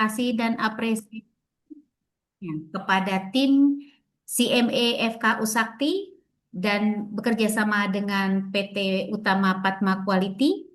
kasih dan apresiasi kepada tim CMA FK Usakti dan bekerja sama dengan PT Utama Padma Quality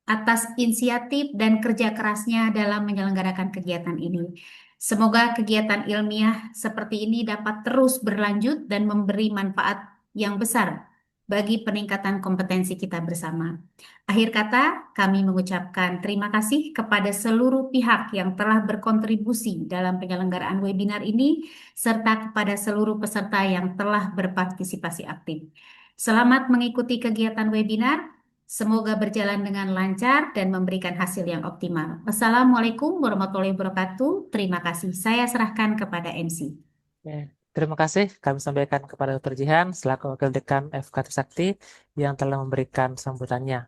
atas inisiatif dan kerja kerasnya dalam menyelenggarakan kegiatan ini. Semoga kegiatan ilmiah seperti ini dapat terus berlanjut dan memberi manfaat yang besar bagi peningkatan kompetensi kita bersama. Akhir kata, kami mengucapkan terima kasih kepada seluruh pihak yang telah berkontribusi dalam penyelenggaraan webinar ini, serta kepada seluruh peserta yang telah berpartisipasi aktif. Selamat mengikuti kegiatan webinar. Semoga berjalan dengan lancar dan memberikan hasil yang optimal. Wassalamualaikum warahmatullahi wabarakatuh. Terima kasih. Saya serahkan kepada MC. Ya, terima kasih kami sampaikan kepada Dr. Jihan selaku Wakil Dekan FK Trisakti yang telah memberikan sambutannya.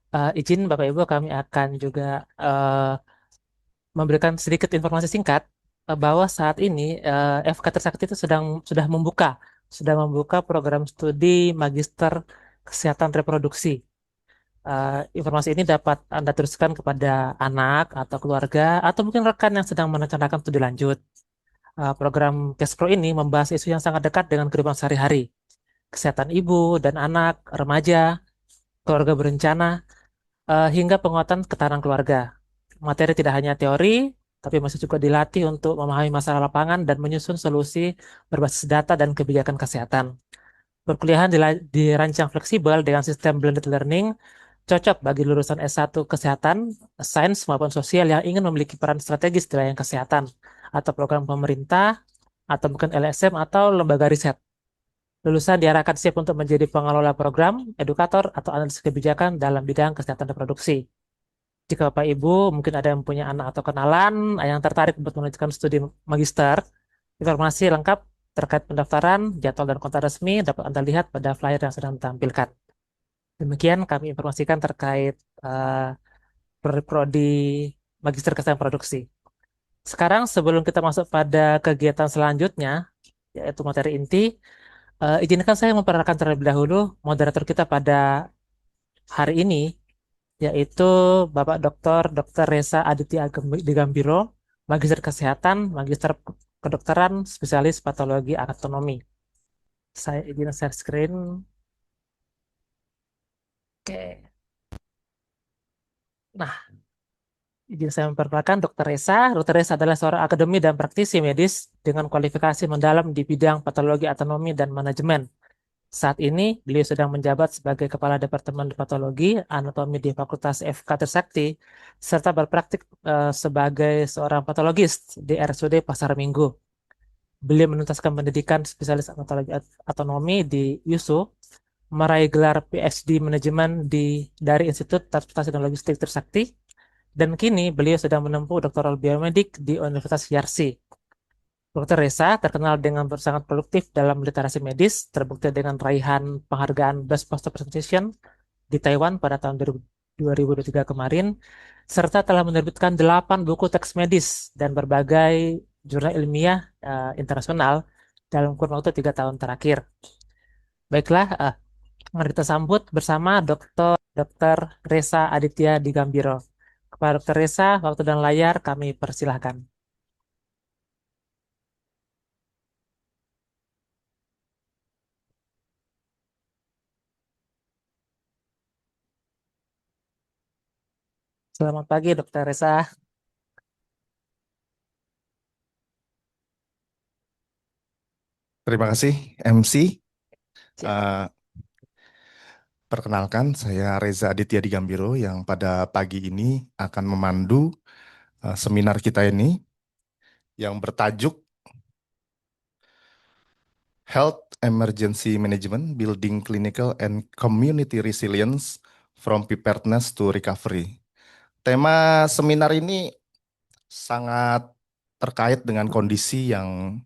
Izin Bapak Ibu kami akan juga memberikan sedikit informasi singkat bahwa saat ini FK Trisakti itu sudah membuka program studi Magister Kesehatan Reproduksi. Informasi ini dapat Anda teruskan kepada anak atau keluarga atau mungkin rekan yang sedang merencanakan studi lanjut. Program Cashpro ini membahas isu yang sangat dekat dengan kehidupan sehari-hari, kesehatan ibu dan anak, remaja, keluarga berencana, hingga penguatan ketahanan keluarga. Materi tidak hanya teori, tapi masih juga dilatih untuk memahami masalah lapangan dan menyusun solusi berbasis data dan kebijakan kesehatan. Perkuliahan dirancang fleksibel dengan sistem blended learning, cocok bagi lulusan S1 Kesehatan, Sains maupun Sosial yang ingin memiliki peran strategis di bidang kesehatan, atau program pemerintah, atau mungkin LSM atau lembaga riset. Lulusan diarahkan siap untuk menjadi pengelola program, edukator, atau analis kebijakan dalam bidang kesehatan reproduksi. Jika Bapak Ibu mungkin ada yang punya anak atau kenalan yang tertarik untuk melanjutkan studi magister, informasi lengkap terkait pendaftaran, jadwal dan kontak resmi dapat Anda lihat pada flyer yang sedang ditampilkan. Demikian kami informasikan terkait prodi Magister Kesehatan Produksi. Sekarang sebelum kita masuk pada kegiatan selanjutnya, yaitu materi inti, izinkan saya memperkenalkan terlebih dahulu moderator kita pada hari ini, yaitu Bapak Dr. Reza Aditya Digambiro, Magister Kesehatan, Magister Kedokteran, Spesialis Patologi Anatomi. Saya izin share screen. Oke. Nah, izin saya memperkenalkan Dr. Reza. Dr. Reza adalah seorang akademi dan praktisi medis dengan kualifikasi mendalam di bidang patologi anatomi dan manajemen. Saat ini, beliau sedang menjabat sebagai Kepala Departemen Patologi Anatomi di Fakultas FK Trisakti, serta berpraktik sebagai seorang patologis di RSUD Pasar Minggu. Beliau menuntaskan pendidikan spesialis patologi anatomi di USU, meraih gelar PhD Manajemen dari Institut Transportasi dan Logistik Trisakti, dan kini beliau sedang menempuh doktoral biomedik di Universitas Yarsi. Dr. Reza terkenal dengan sangat produktif dalam literasi medis, terbukti dengan raihan penghargaan Best Poster Presentation di Taiwan pada tahun 2023 kemarin, serta telah menerbitkan 8 buku teks medis dan berbagai jurnal ilmiah internasional dalam kurun waktu 3 tahun terakhir. Baiklah, mari kita sambut bersama Dr. Reza Aditya Digambiro. Kepada Dr. Reza, waktu dan layar kami persilahkan. Selamat pagi, Dr. Reza. Terima kasih MC. Uh, Perkenalkan, saya Reza Aditya Digambiro yang pada pagi ini akan memandu seminar kita ini yang bertajuk Health Emergency Management, Building Clinical and Community Resilience from Preparedness to Recovery. Tema seminar ini sangat terkait dengan kondisi yang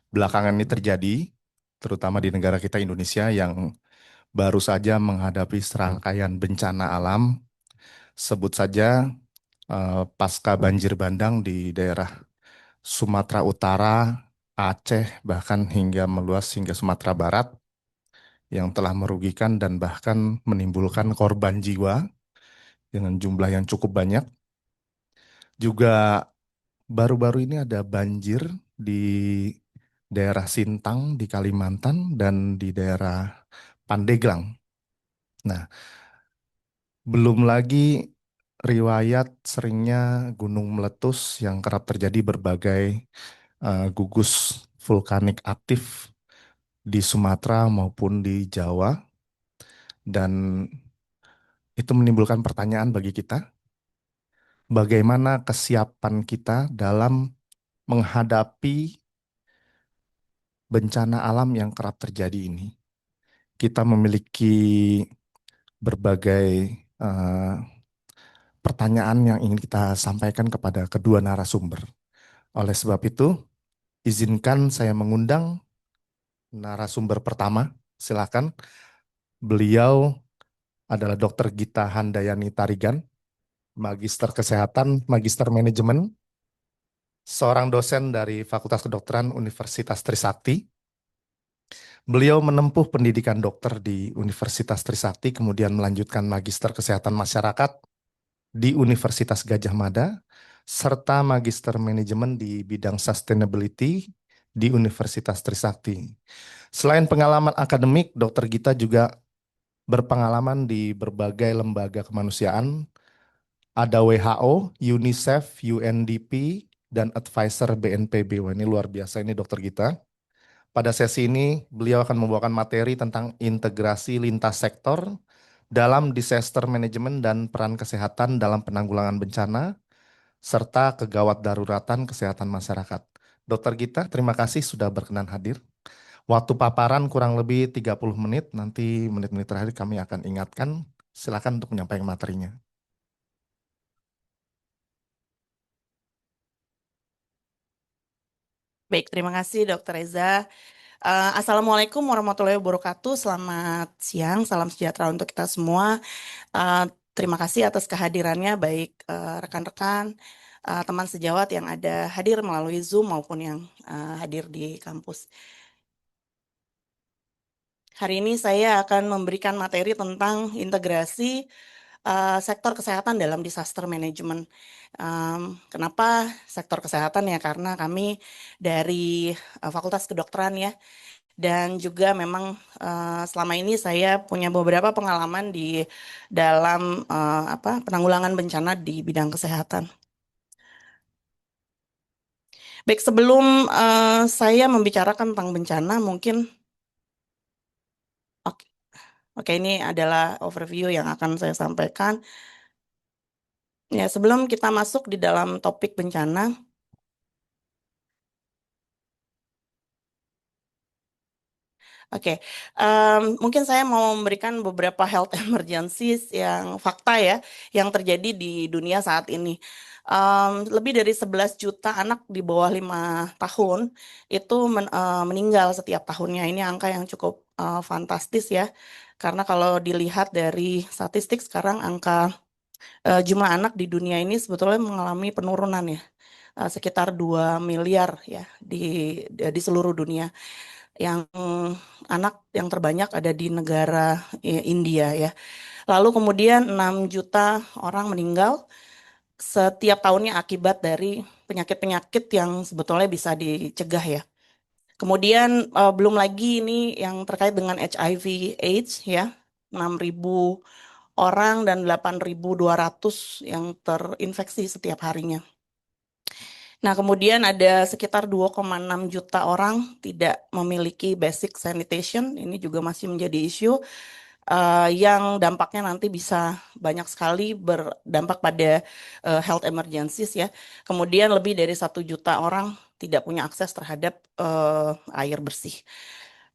belakangan ini terjadi, terutama di negara kita Indonesia yang baru saja menghadapi serangkaian bencana alam, sebut saja pasca banjir bandang di daerah Sumatera Utara, Aceh, bahkan hingga meluas hingga Sumatera Barat, yang telah merugikan dan bahkan menimbulkan korban jiwa dengan jumlah yang cukup banyak. Juga baru-baru ini ada banjir di daerah Sintang di Kalimantan dan di daerah Pandeglang. Nah, belum lagi riwayat seringnya gunung meletus yang kerap terjadi berbagai gugus vulkanik aktif di Sumatera maupun di Jawa, dan itu menimbulkan pertanyaan bagi kita, bagaimana kesiapan kita dalam menghadapi bencana alam yang kerap terjadi ini. Kita memiliki berbagai eh, pertanyaan yang ingin kita sampaikan kepada kedua narasumber. Oleh sebab itu, izinkan saya mengundang narasumber pertama. Silakan. Beliau adalah Dr. Gita Handayani Tarigan, Magister Kesehatan, Magister Manajemen, seorang dosen dari Fakultas Kedokteran Universitas Trisakti. Beliau menempuh pendidikan dokter di Universitas Trisakti, kemudian melanjutkan Magister Kesehatan Masyarakat di Universitas Gajah Mada, serta Magister Manajemen di bidang Sustainability di Universitas Trisakti. Selain pengalaman akademik, Dr. Gita juga berpengalaman di berbagai lembaga kemanusiaan, ada WHO, UNICEF, UNDP, dan advisor BNPB. Wah, ini luar biasa ini Dr. Gita. Pada sesi ini, beliau akan membawakan materi tentang integrasi lintas sektor dalam disaster management dan peran kesehatan dalam penanggulangan bencana, serta kegawat daruratan kesehatan masyarakat. Dr. Gita, terima kasih sudah berkenan hadir. Waktu paparan kurang lebih 30 menit, nanti menit-menit terakhir kami akan ingatkan. Silakan untuk menyampaikan materinya. Baik, terima kasih Dr. Reza. Assalamualaikum warahmatullahi wabarakatuh. Selamat siang, salam sejahtera untuk kita semua. Uh, Terima kasih atas kehadirannya, baik rekan-rekan, teman sejawat yang ada hadir melalui Zoom maupun yang hadir di kampus. Hari ini saya akan memberikan materi tentang integrasi sektor kesehatan dalam disaster management. Kenapa sektor kesehatan ya? Karena kami dari Fakultas Kedokteran ya, dan juga memang selama ini saya punya beberapa pengalaman di dalam penanggulangan bencana di bidang kesehatan. Baik, sebelum saya membicarakan tentang bencana, mungkin oke, ini adalah overview yang akan saya sampaikan. Ya, sebelum kita masuk di dalam topik bencana, oke, mungkin saya mau memberikan beberapa health emergencies yang fakta ya, yang terjadi di dunia saat ini. Lebih dari 11 juta anak di bawah 5 tahun itu meninggal setiap tahunnya. Ini angka yang cukup fantastis ya, karena kalau dilihat dari statistik sekarang angka jumlah anak di dunia ini sebetulnya mengalami penurunan ya, sekitar 2 miliar ya di seluruh dunia. Yang anak yang terbanyak ada di negara India ya. Lalu kemudian 6 juta orang meninggal setiap tahunnya akibat dari penyakit-penyakit yang sebetulnya bisa dicegah ya. Kemudian belum lagi ini yang terkait dengan HIV AIDS ya, 6.000 orang dan 8.200 yang terinfeksi setiap harinya. Nah, kemudian ada sekitar 2,6 juta orang tidak memiliki basic sanitation. Ini juga masih menjadi isu yang dampaknya nanti bisa banyak sekali berdampak pada health emergencies ya. Kemudian lebih dari 1 juta orang tidak punya akses terhadap air bersih.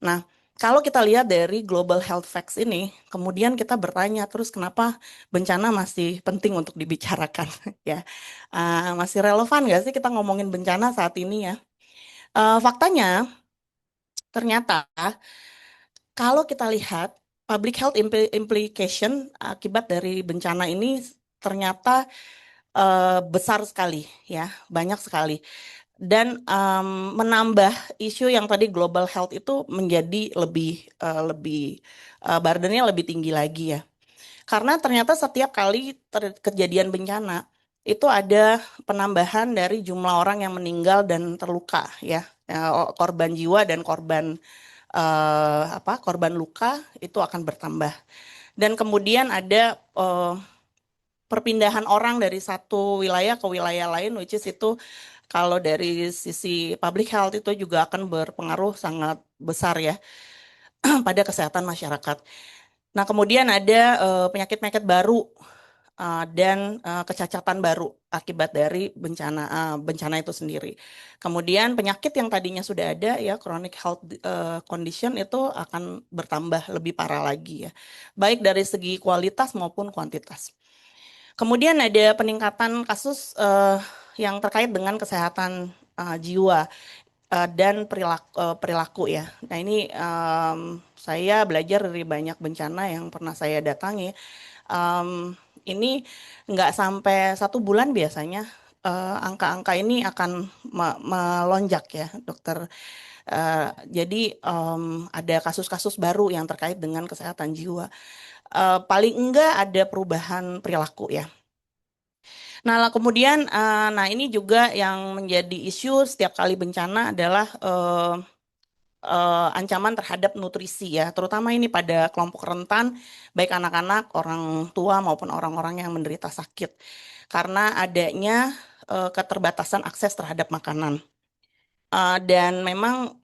Nah, kalau kita lihat dari Global Health Facts ini, kemudian kita bertanya terus kenapa bencana masih penting untuk dibicarakan ya. Masih relevan nggak sih kita ngomongin bencana saat ini ya? Faktanya, ternyata kalau kita lihat public health implication akibat dari bencana ini ternyata besar sekali ya, banyak sekali. Dan menambah isu yang tadi global health itu menjadi lebih burdennya lebih tinggi lagi ya. Karena ternyata setiap kali kejadian bencana itu ada penambahan dari jumlah orang yang meninggal dan terluka ya. Korban jiwa dan korban korban luka itu akan bertambah. Dan kemudian ada perpindahan orang dari satu wilayah ke wilayah lain, which is itu kalau dari sisi public health itu juga akan berpengaruh sangat besar ya pada kesehatan masyarakat. Nah, kemudian ada penyakit-penyakit baru dan kecacatan baru akibat dari bencana itu sendiri. Kemudian penyakit yang tadinya sudah ada ya chronic health condition itu akan bertambah lebih parah lagi ya, baik dari segi kualitas maupun kuantitas. Kemudian ada peningkatan kasus yang terkait dengan kesehatan jiwa dan perilaku ya. Nah ini saya belajar dari banyak bencana yang pernah saya datangi. Ini nggak sampai 1 bulan biasanya angka-angka ini akan melonjak ya, dokter. Jadi ada kasus-kasus baru yang terkait dengan kesehatan jiwa. Paling enggak ada perubahan perilaku ya. Nah, kemudian, nah ini juga yang menjadi isu setiap kali bencana adalah ancaman terhadap nutrisi ya, terutama ini pada kelompok rentan, baik anak-anak, orang tua maupun orang-orang yang menderita sakit, karena adanya keterbatasan akses terhadap makanan. Dan memang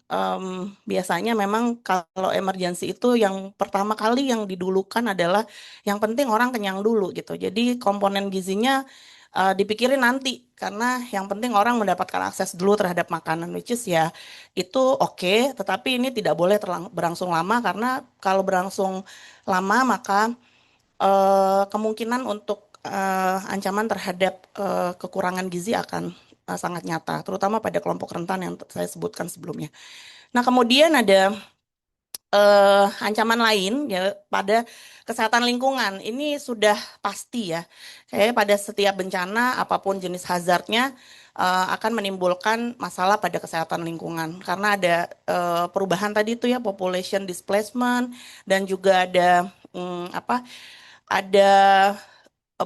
biasanya memang kalau emergensi itu yang pertama kali yang didulukan adalah yang penting orang kenyang dulu gitu. Jadi komponen gizinya dipikirin nanti karena yang penting orang mendapatkan akses dulu terhadap makanan, which is ya itu oke, tetapi ini tidak boleh berlangsung lama karena kalau berlangsung lama maka kemungkinan untuk ancaman terhadap kekurangan gizi akan sangat nyata, terutama pada kelompok rentan yang saya sebutkan sebelumnya. Nah, kemudian ada ancaman lain ya pada kesehatan lingkungan. Ini sudah pasti ya. Kayak pada setiap bencana apapun jenis hazardnya akan menimbulkan masalah pada kesehatan lingkungan karena ada perubahan tadi itu ya population displacement dan juga ada ada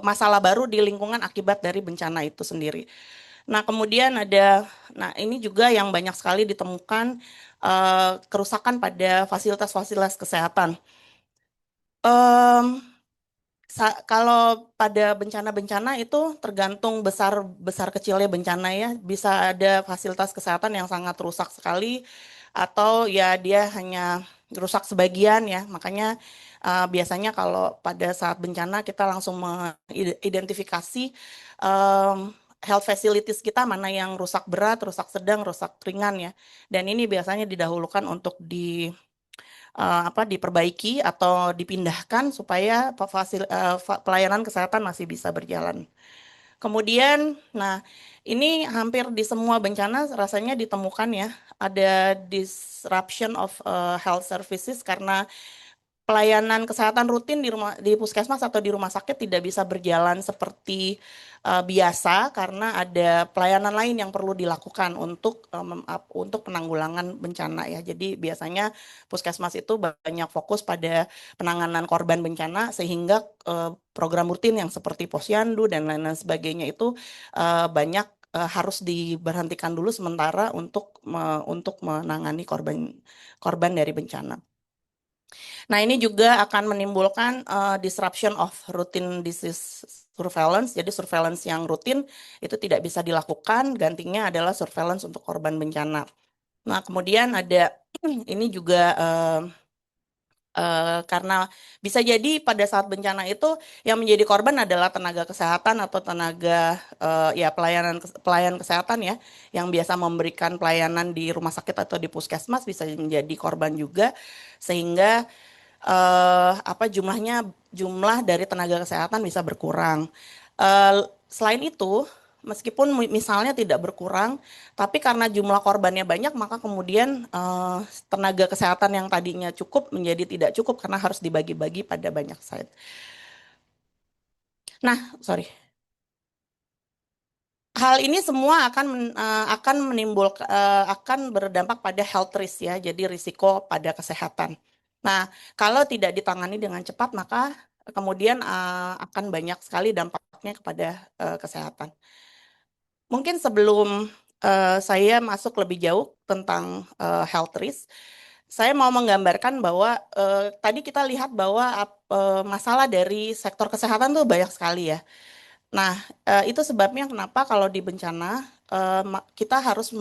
masalah baru di lingkungan akibat dari bencana itu sendiri. Nah, kemudian nah ini juga yang banyak sekali ditemukan kerusakan pada fasilitas-fasilitas kesehatan. Kalau pada bencana-bencana itu tergantung besar kecilnya bencana ya, bisa ada fasilitas kesehatan yang sangat rusak sekali atau ya dia hanya rusak sebagian ya. Makanya biasanya kalau pada saat bencana kita langsung mengidentifikasi health facilities kita mana yang rusak berat, rusak sedang, rusak ringan ya. Dan ini biasanya didahulukan untuk diperbaiki atau dipindahkan supaya pelayanan kesehatan masih bisa berjalan. Kemudian, nah ini hampir di semua bencana rasanya ditemukan ya, ada disruption of health services karena pelayanan kesehatan rutin di puskesmas atau di rumah sakit tidak bisa berjalan seperti biasa karena ada pelayanan lain yang perlu dilakukan untuk penanggulangan bencana ya. Jadi biasanya puskesmas itu banyak fokus pada penanganan korban bencana sehingga program rutin yang seperti posyandu dan lain-lain sebagainya itu banyak harus diberhentikan dulu sementara untuk menangani korban dari bencana. Nah, ini juga akan menimbulkan disruption of routine disease surveillance. Jadi surveillance yang rutin itu tidak bisa dilakukan, gantinya adalah surveillance untuk korban bencana. Nah, kemudian ada ini juga karena bisa jadi pada saat bencana itu yang menjadi korban adalah tenaga kesehatan atau tenaga pelayan kesehatan ya yang biasa memberikan pelayanan di rumah sakit atau di puskesmas bisa menjadi korban juga sehingga jumlah dari tenaga kesehatan bisa berkurang. Selain itu, meskipun misalnya tidak berkurang, tapi karena jumlah korbannya banyak, maka kemudian tenaga kesehatan yang tadinya cukup menjadi tidak cukup karena harus dibagi-bagi pada banyak site. Nah, sorry. Hal ini semua akan menimbulkan akan berdampak pada health risk ya, jadi risiko pada kesehatan. Nah, kalau tidak ditangani dengan cepat, maka kemudian akan banyak sekali dampak dampaknya kepada kesehatan. Mungkin sebelum saya masuk lebih jauh tentang health risk, saya mau menggambarkan bahwa tadi kita lihat bahwa masalah dari sektor kesehatan tuh banyak sekali ya. Nah, itu sebabnya kenapa kalau di bencana kita harus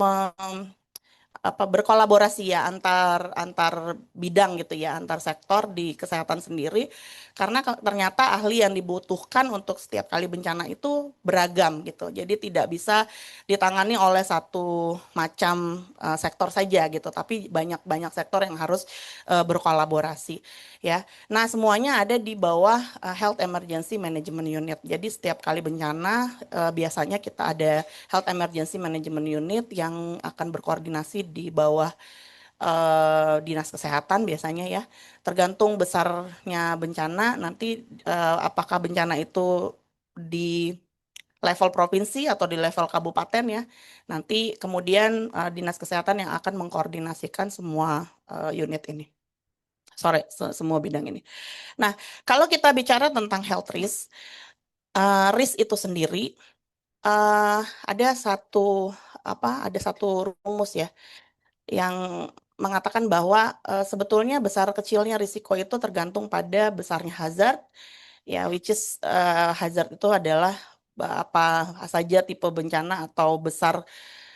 berkolaborasi ya antar bidang gitu ya, antar sektor di kesehatan sendiri, karena ternyata ahli yang dibutuhkan untuk setiap kali bencana itu beragam gitu. Jadi tidak bisa ditangani oleh satu macam sektor saja gitu, tapi banyak sektor yang harus berkolaborasi ya. Nah, semuanya ada di bawah Health Emergency Management Unit. Jadi setiap kali bencana biasanya kita ada Health Emergency Management Unit yang akan berkoordinasi di bawah dinas kesehatan biasanya ya. Tergantung besarnya bencana, nanti apakah bencana itu di level provinsi atau di level kabupaten ya. Nanti kemudian dinas kesehatan yang akan mengkoordinasikan semua unit ini. Semua bidang ini. Nah, kalau kita bicara tentang health risk, risk itu sendiri ada satu rumus ya yang mengatakan bahwa sebetulnya besar kecilnya risiko itu tergantung pada besarnya hazard ya, which is hazard itu adalah apa saja tipe bencana atau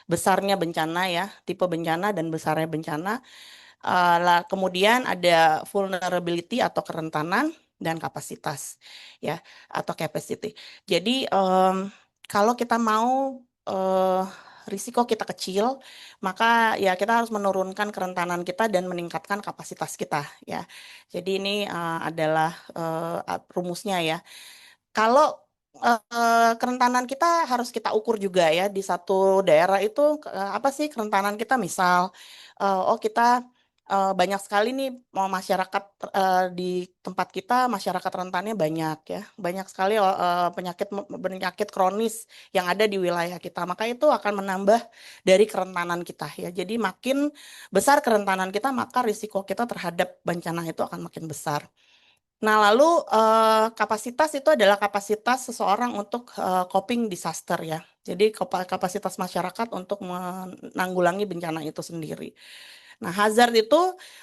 besarnya bencana ya, tipe bencana dan besarnya bencana. Kemudian ada vulnerability atau kerentanan dan kapasitas ya, atau capacity. Jadi kalau kita mau risiko kita kecil, maka ya kita harus menurunkan kerentanan kita dan meningkatkan kapasitas kita ya. Jadi ini adalah rumusnya ya. Kalau kerentanan kita harus kita ukur juga ya, di satu daerah itu apa sih kerentanan kita, misal kita banyak sekali nih masyarakat di tempat kita, masyarakat rentannya banyak ya, banyak sekali penyakit kronis yang ada di wilayah kita, maka itu akan menambah dari kerentanan kita ya. Jadi makin besar kerentanan kita, maka risiko kita terhadap bencana itu akan makin besar. Nah, lalu kapasitas itu adalah kapasitas seseorang untuk coping disaster ya. Jadi kapasitas masyarakat untuk menanggulangi bencana itu sendiri. Nah, hazard itu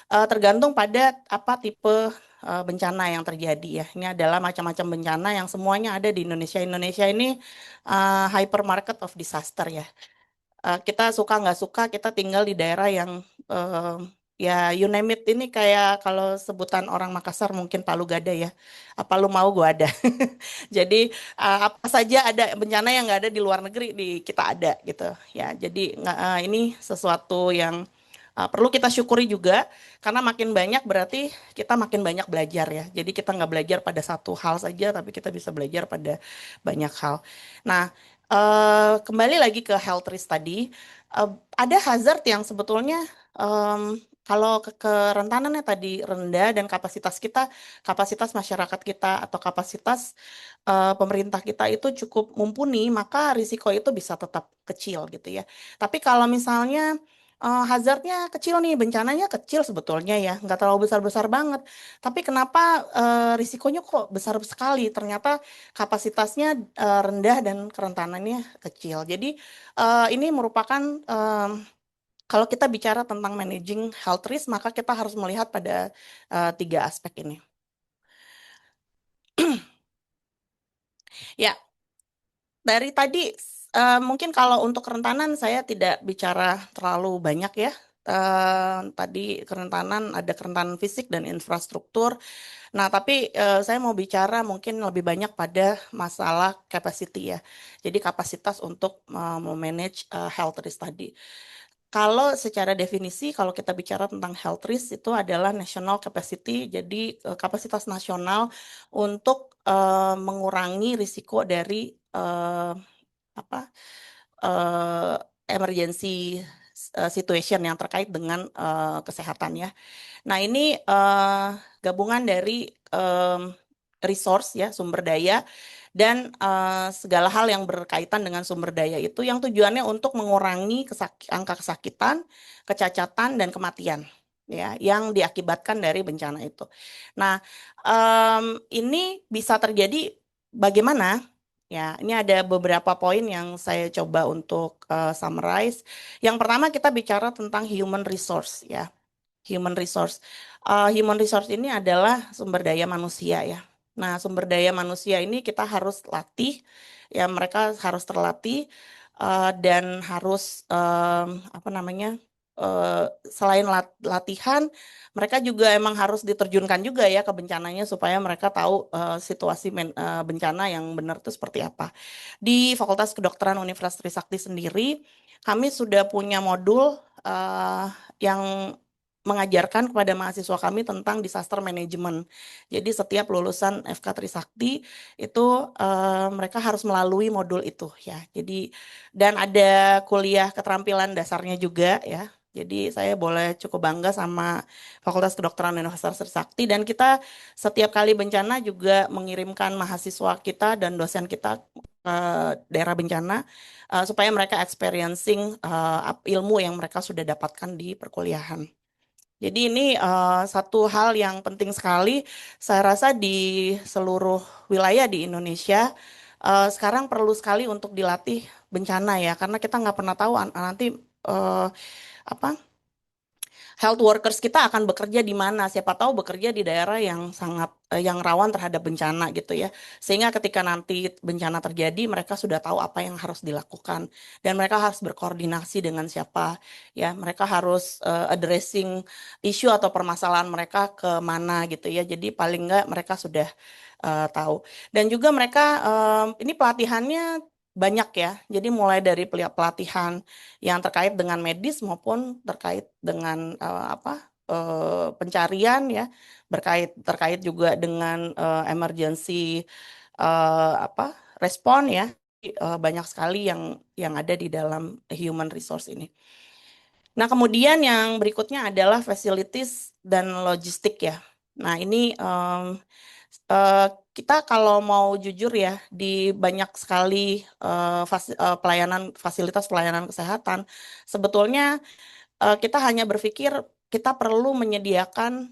tergantung pada apa tipe bencana yang terjadi ya. Ini adalah macam-macam bencana yang semuanya ada di Indonesia. Indonesia ini hypermarket of disaster ya. Kita suka nggak suka, kita tinggal di daerah yang ya you name it, ini kayak kalau sebutan orang Makassar mungkin Palu Gada ya. Apa lu mau gua ada. Jadi apa saja ada bencana yang nggak ada di luar negeri, di kita ada gitu ya. Jadi ini sesuatu yang perlu kita syukuri juga, karena makin banyak berarti kita makin banyak belajar ya. Jadi kita nggak belajar pada satu hal saja, tapi kita bisa belajar pada banyak hal. Nah, kembali lagi ke health risk tadi, ada hazard yang sebetulnya kalau kerentanannya tadi rendah dan kapasitas masyarakat kita atau kapasitas pemerintah kita itu cukup mumpuni, maka risiko itu bisa tetap kecil gitu ya. Tapi kalau misalnya hazardnya kecil nih, bencananya kecil sebetulnya ya, nggak terlalu besar-besar banget. Tapi kenapa risikonya kok besar sekali? Ternyata kapasitasnya rendah dan kerentanannya kecil. Jadi ini merupakan kalau kita bicara tentang managing health risk, maka kita harus melihat pada 3 aspek ini. Ya, dari tadi mungkin kalau untuk kerentanan saya tidak bicara terlalu banyak ya. Tadi kerentanan, ada kerentanan fisik dan infrastruktur. Nah, tapi saya mau bicara mungkin lebih banyak pada masalah capacity ya. Jadi kapasitas untuk memanage health risk tadi. Kalau secara definisi, kalau kita bicara tentang health risk itu adalah national capacity, jadi kapasitas nasional untuk mengurangi risiko dari emergency situation yang terkait dengan kesehatan ya. Nah, ini gabungan dari resource ya, sumber daya, dan segala hal yang berkaitan dengan sumber daya itu yang tujuannya untuk mengurangi angka kesakitan, kecacatan, dan kematian ya yang diakibatkan dari bencana itu. Nah, ini bisa terjadi bagaimana Ya, ini ada beberapa poin yang saya coba untuk summarize. Yang pertama kita bicara tentang human resource ya. Human resource. Human resource ini adalah sumber daya manusia ya. Nah, sumber daya manusia ini kita harus latih ya, mereka harus terlatih dan harus apa namanya? Selain latihan, mereka juga emang harus diterjunkan juga ya ke bencananya supaya mereka tahu situasi bencana yang benar itu seperti apa. Di Fakultas Kedokteran Universitas Trisakti sendiri, kami sudah punya modul yang mengajarkan kepada mahasiswa kami tentang disaster management. Jadi setiap lulusan FK Trisakti itu mereka harus melalui modul itu ya. Jadi dan ada kuliah keterampilan dasarnya juga ya. Jadi saya boleh cukup bangga sama Fakultas Kedokteran Universitas Trisakti dan kita setiap kali bencana juga mengirimkan mahasiswa kita dan dosen kita ke daerah bencana supaya mereka experiencing ilmu yang mereka sudah dapatkan di perkuliahan. Jadi ini satu hal yang penting sekali, saya rasa di seluruh wilayah di Indonesia sekarang perlu sekali untuk dilatih bencana ya, karena kita nggak pernah tahu nanti apa health workers kita akan bekerja di mana. Siapa tahu bekerja di daerah yang sangat yang rawan terhadap bencana gitu ya. Sehingga ketika nanti bencana terjadi mereka sudah tahu apa yang harus dilakukan dan mereka harus berkoordinasi dengan siapa ya. Mereka harus addressing isu atau permasalahan mereka ke mana gitu ya. Jadi paling enggak mereka sudah tahu. Dan juga mereka ini pelatihannya banyak ya. Jadi mulai dari pelatihan yang terkait dengan medis maupun terkait dengan pencarian ya, terkait juga dengan emergency respon ya. Banyak sekali yang ada di dalam human resource ini. Nah, kemudian yang berikutnya adalah facilities dan logistik ya. Nah, ini kita kalau mau jujur ya, di banyak sekali fasilitas pelayanan kesehatan, sebetulnya kita hanya berpikir kita perlu menyediakan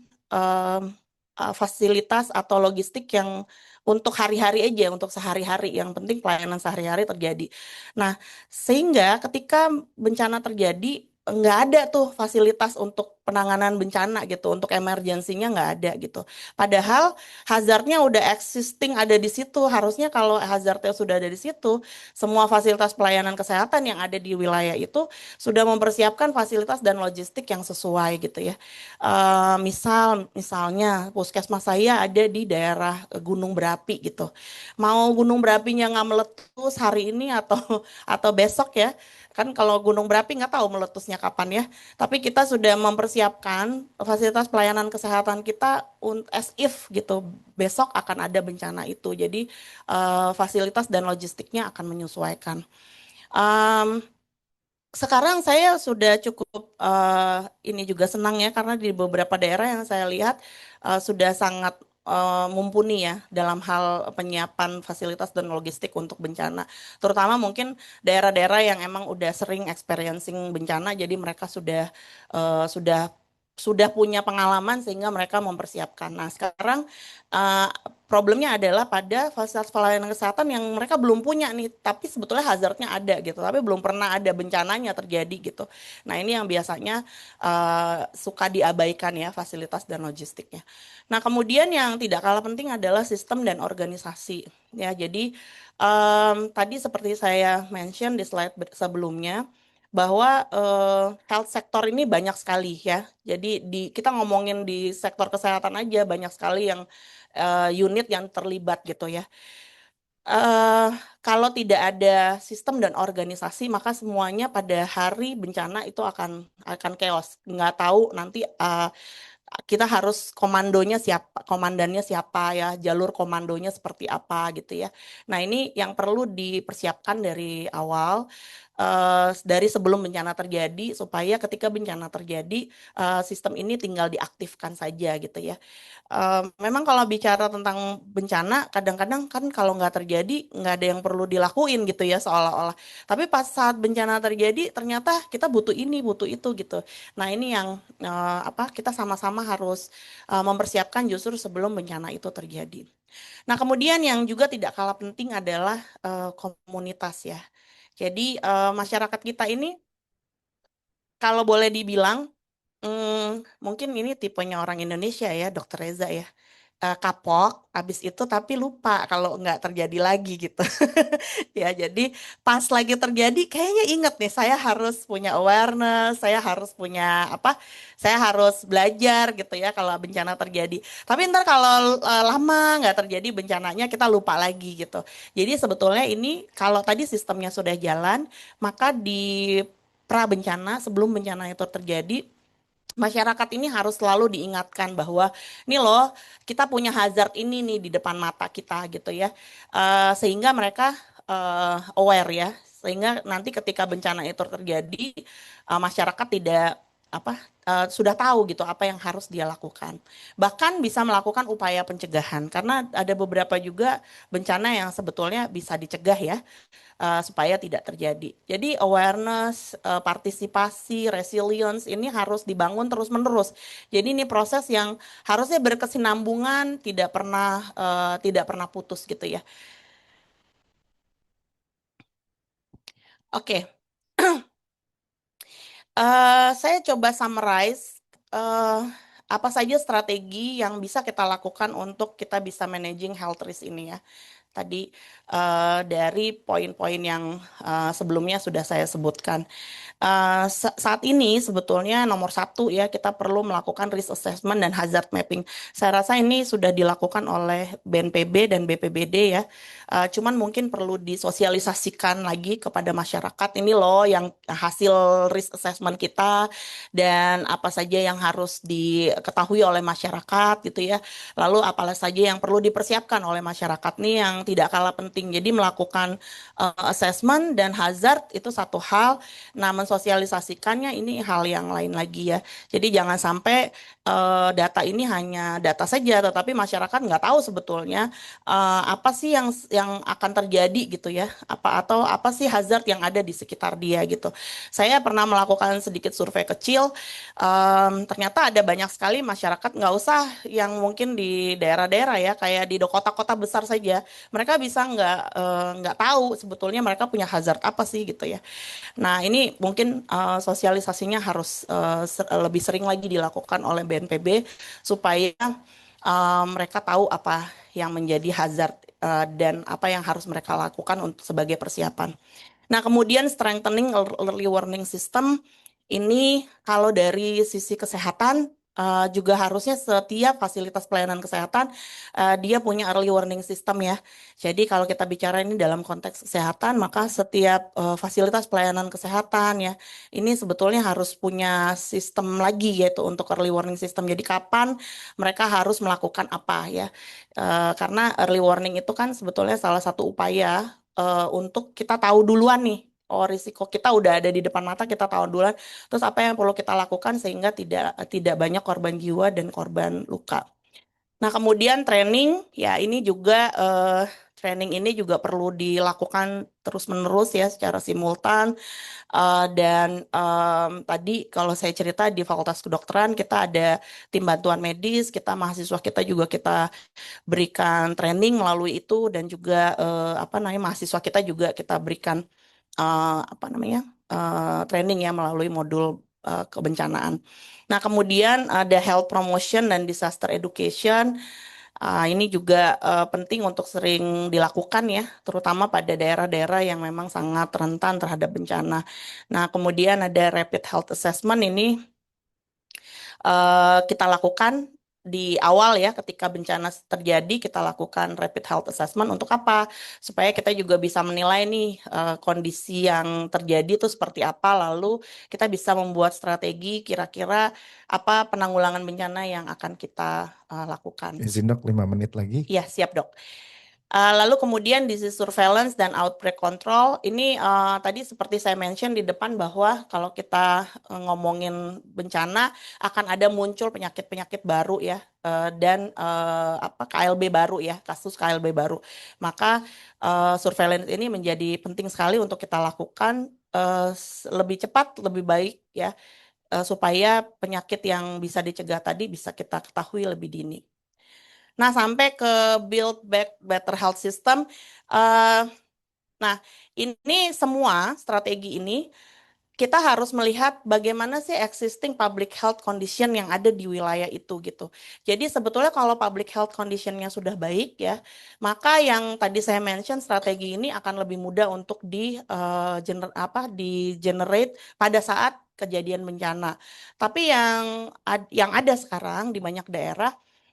fasilitas atau logistik yang untuk hari-hari aja, untuk sehari-hari. Yang penting pelayanan sehari-hari terjadi. Nah, sehingga ketika bencana terjadi, nggak ada tuh fasilitas untuk penanganan bencana gitu, untuk emergensinya nggak ada gitu. Padahal hazardnya udah existing ada di situ. Harusnya kalau hazardnya sudah ada di situ, semua fasilitas pelayanan kesehatan yang ada di wilayah itu sudah mempersiapkan fasilitas dan logistik yang sesuai gitu ya. Misalnya puskesmas saya ada di daerah gunung berapi gitu. Mau gunung berapinya nggak meletus hari ini atau besok ya. Kan kalau gunung berapi nggak tahu meletusnya kapan ya. Tapi kita sudah mempersiapkan fasilitas pelayanan kesehatan kita as if gitu. Besok akan ada bencana itu. Jadi fasilitas dan logistiknya akan menyesuaikan. Sekarang saya sudah cukup ini juga senang ya karena di beberapa daerah yang saya lihat sudah sangat mumpuni ya dalam hal penyiapan fasilitas dan logistik untuk bencana. Terutama mungkin daerah-daerah yang emang udah sering experiencing bencana jadi mereka sudah punya pengalaman sehingga mereka mempersiapkan. Nah, sekarang problemnya adalah pada fasilitas pelayanan kesehatan yang mereka belum punya nih, tapi sebetulnya hazardnya ada gitu, tapi belum pernah ada bencananya terjadi gitu. Nah, ini yang biasanya suka diabaikan ya fasilitas dan logistiknya. Nah, kemudian yang tidak kalah penting adalah sistem dan organisasi ya. Jadi tadi seperti saya mention di slide sebelumnya bahwa health sector ini banyak sekali ya. Jadi kita ngomongin di sektor kesehatan aja banyak sekali yang unit yang terlibat gitu ya. Kalau tidak ada sistem dan organisasi maka semuanya pada hari bencana itu akan chaos. Nggak tahu nanti kita harus komandannya siapa ya, jalur komandonya seperti apa gitu ya. Nah, ini yang perlu dipersiapkan dari awal dari sebelum bencana terjadi supaya ketika bencana terjadi sistem ini tinggal diaktifkan saja gitu ya. Memang kalau bicara tentang bencana, kadang-kadang kan kalau nggak terjadi, nggak ada yang perlu dilakuin gitu ya seolah-olah. Tapi pas saat bencana terjadi, ternyata kita butuh ini, butuh itu gitu. Nah ini yang kita sama-sama harus mempersiapkan justru sebelum bencana itu terjadi. Nah kemudian yang juga tidak kalah penting adalah komunitas ya. Jadi masyarakat kita ini kalau boleh dibilang, mungkin ini tipenya orang Indonesia ya, Dokter Reza ya. Kapok, habis itu tapi lupa kalau nggak terjadi lagi gitu. Ya, jadi pas lagi terjadi kayaknya inget nih, saya harus punya awareness, saya harus punya saya harus belajar gitu ya kalau bencana terjadi. Tapi ntar kalau lama nggak terjadi bencananya kita lupa lagi gitu. Jadi sebetulnya ini kalau tadi sistemnya sudah jalan, maka di pra bencana sebelum bencana itu terjadi masyarakat ini harus selalu diingatkan bahwa ini loh kita punya hazard ini nih di depan mata kita gitu ya. Sehingga mereka aware ya, sehingga nanti ketika bencana itu terjadi masyarakat tidak sudah tahu gitu apa yang harus dia lakukan. Bahkan bisa melakukan upaya pencegahan karena ada beberapa juga bencana yang sebetulnya bisa dicegah ya supaya tidak terjadi. Jadi awareness, partisipasi, resilience ini harus dibangun terus-menerus. Jadi ini proses yang harusnya berkesinambungan, tidak pernah putus gitu ya. Oke, saya coba summarize apa saja strategi yang bisa kita lakukan untuk kita bisa managing health risk ini ya. Tadi dari poin-poin yang sebelumnya sudah saya sebutkan. Saat ini sebetulnya nomor satu ya kita perlu melakukan risk assessment dan hazard mapping. Saya rasa ini sudah dilakukan oleh BNPB dan BPBD ya. Cuman mungkin perlu disosialisasikan lagi kepada masyarakat. Ini loh yang hasil risk assessment kita dan apa saja yang harus diketahui oleh masyarakat gitu ya. Lalu apa saja yang perlu dipersiapkan oleh masyarakat nih yang tidak kalah penting. Jadi melakukan assessment dan hazard itu satu hal. Nah, mensosialisasikannya ini hal yang lain lagi ya. Jadi jangan sampai data ini hanya data saja, tetapi masyarakat nggak tahu sebetulnya apa sih yang akan terjadi gitu ya. Atau apa sih hazard yang ada di sekitar dia gitu. Saya pernah melakukan sedikit survei kecil. Ternyata ada banyak sekali masyarakat nggak usah yang mungkin di daerah-daerah ya, kayak di kota-kota besar saja. Mereka bisa nggak tahu sebetulnya mereka punya hazard apa sih gitu ya. Nah, ini mungkin sosialisasinya harus lebih sering lagi dilakukan oleh BNPB supaya mereka tahu apa yang menjadi hazard dan apa yang harus mereka lakukan untuk sebagai persiapan. Nah, kemudian strengthening early warning system ini kalau dari sisi kesehatan juga harusnya setiap fasilitas pelayanan kesehatan dia punya early warning system ya. Jadi kalau kita bicara ini dalam konteks kesehatan, maka setiap fasilitas pelayanan kesehatan ya, ini sebetulnya harus punya sistem lagi yaitu untuk early warning system. Jadi kapan mereka harus melakukan apa ya? Karena early warning itu kan sebetulnya salah satu upaya untuk kita tahu duluan nih. Oh, risiko kita udah ada di depan mata, kita tahu duluan. Terus apa yang perlu kita lakukan sehingga tidak banyak korban jiwa dan korban luka. Nah, kemudian training, ya ini juga training ini juga perlu dilakukan terus-menerus ya secara simultan. Dan tadi kalau saya cerita di Fakultas Kedokteran kita ada tim bantuan medis, mahasiswa kita juga kita berikan training melalui itu dan juga mahasiswa kita juga kita berikan training ya melalui modul kebencanaan. Nah, kemudian ada health promotion dan disaster education. Ini juga penting untuk sering dilakukan ya, terutama pada daerah-daerah yang memang sangat rentan terhadap bencana. Nah, kemudian ada rapid health assessment ini kita lakukan di awal ya ketika bencana terjadi kita lakukan rapid health assessment untuk apa? Supaya kita juga bisa menilai nih kondisi yang terjadi itu seperti apa lalu kita bisa membuat strategi kira-kira apa penanggulangan bencana yang akan kita lakukan. Izin dok, 5 menit lagi. Iya, siap dok. Lalu kemudian disease surveillance dan outbreak control. Ini tadi seperti saya mention di depan bahwa kalau kita ngomongin bencana akan ada muncul penyakit-penyakit baru ya dan KLB baru ya, kasus KLB baru. Maka surveillance ini menjadi penting sekali untuk kita lakukan lebih cepat, lebih baik ya supaya penyakit yang bisa dicegah tadi bisa kita ketahui lebih dini. Nah, sampai ke build back better health system. Nah, ini semua strategi ini kita harus melihat bagaimana sih existing public health condition yang ada di wilayah itu gitu. Jadi sebetulnya kalau public health conditionnya sudah baik ya, maka yang tadi saya mention strategi ini akan lebih mudah untuk di generate pada saat kejadian bencana. Tapi yang ada sekarang di banyak daerah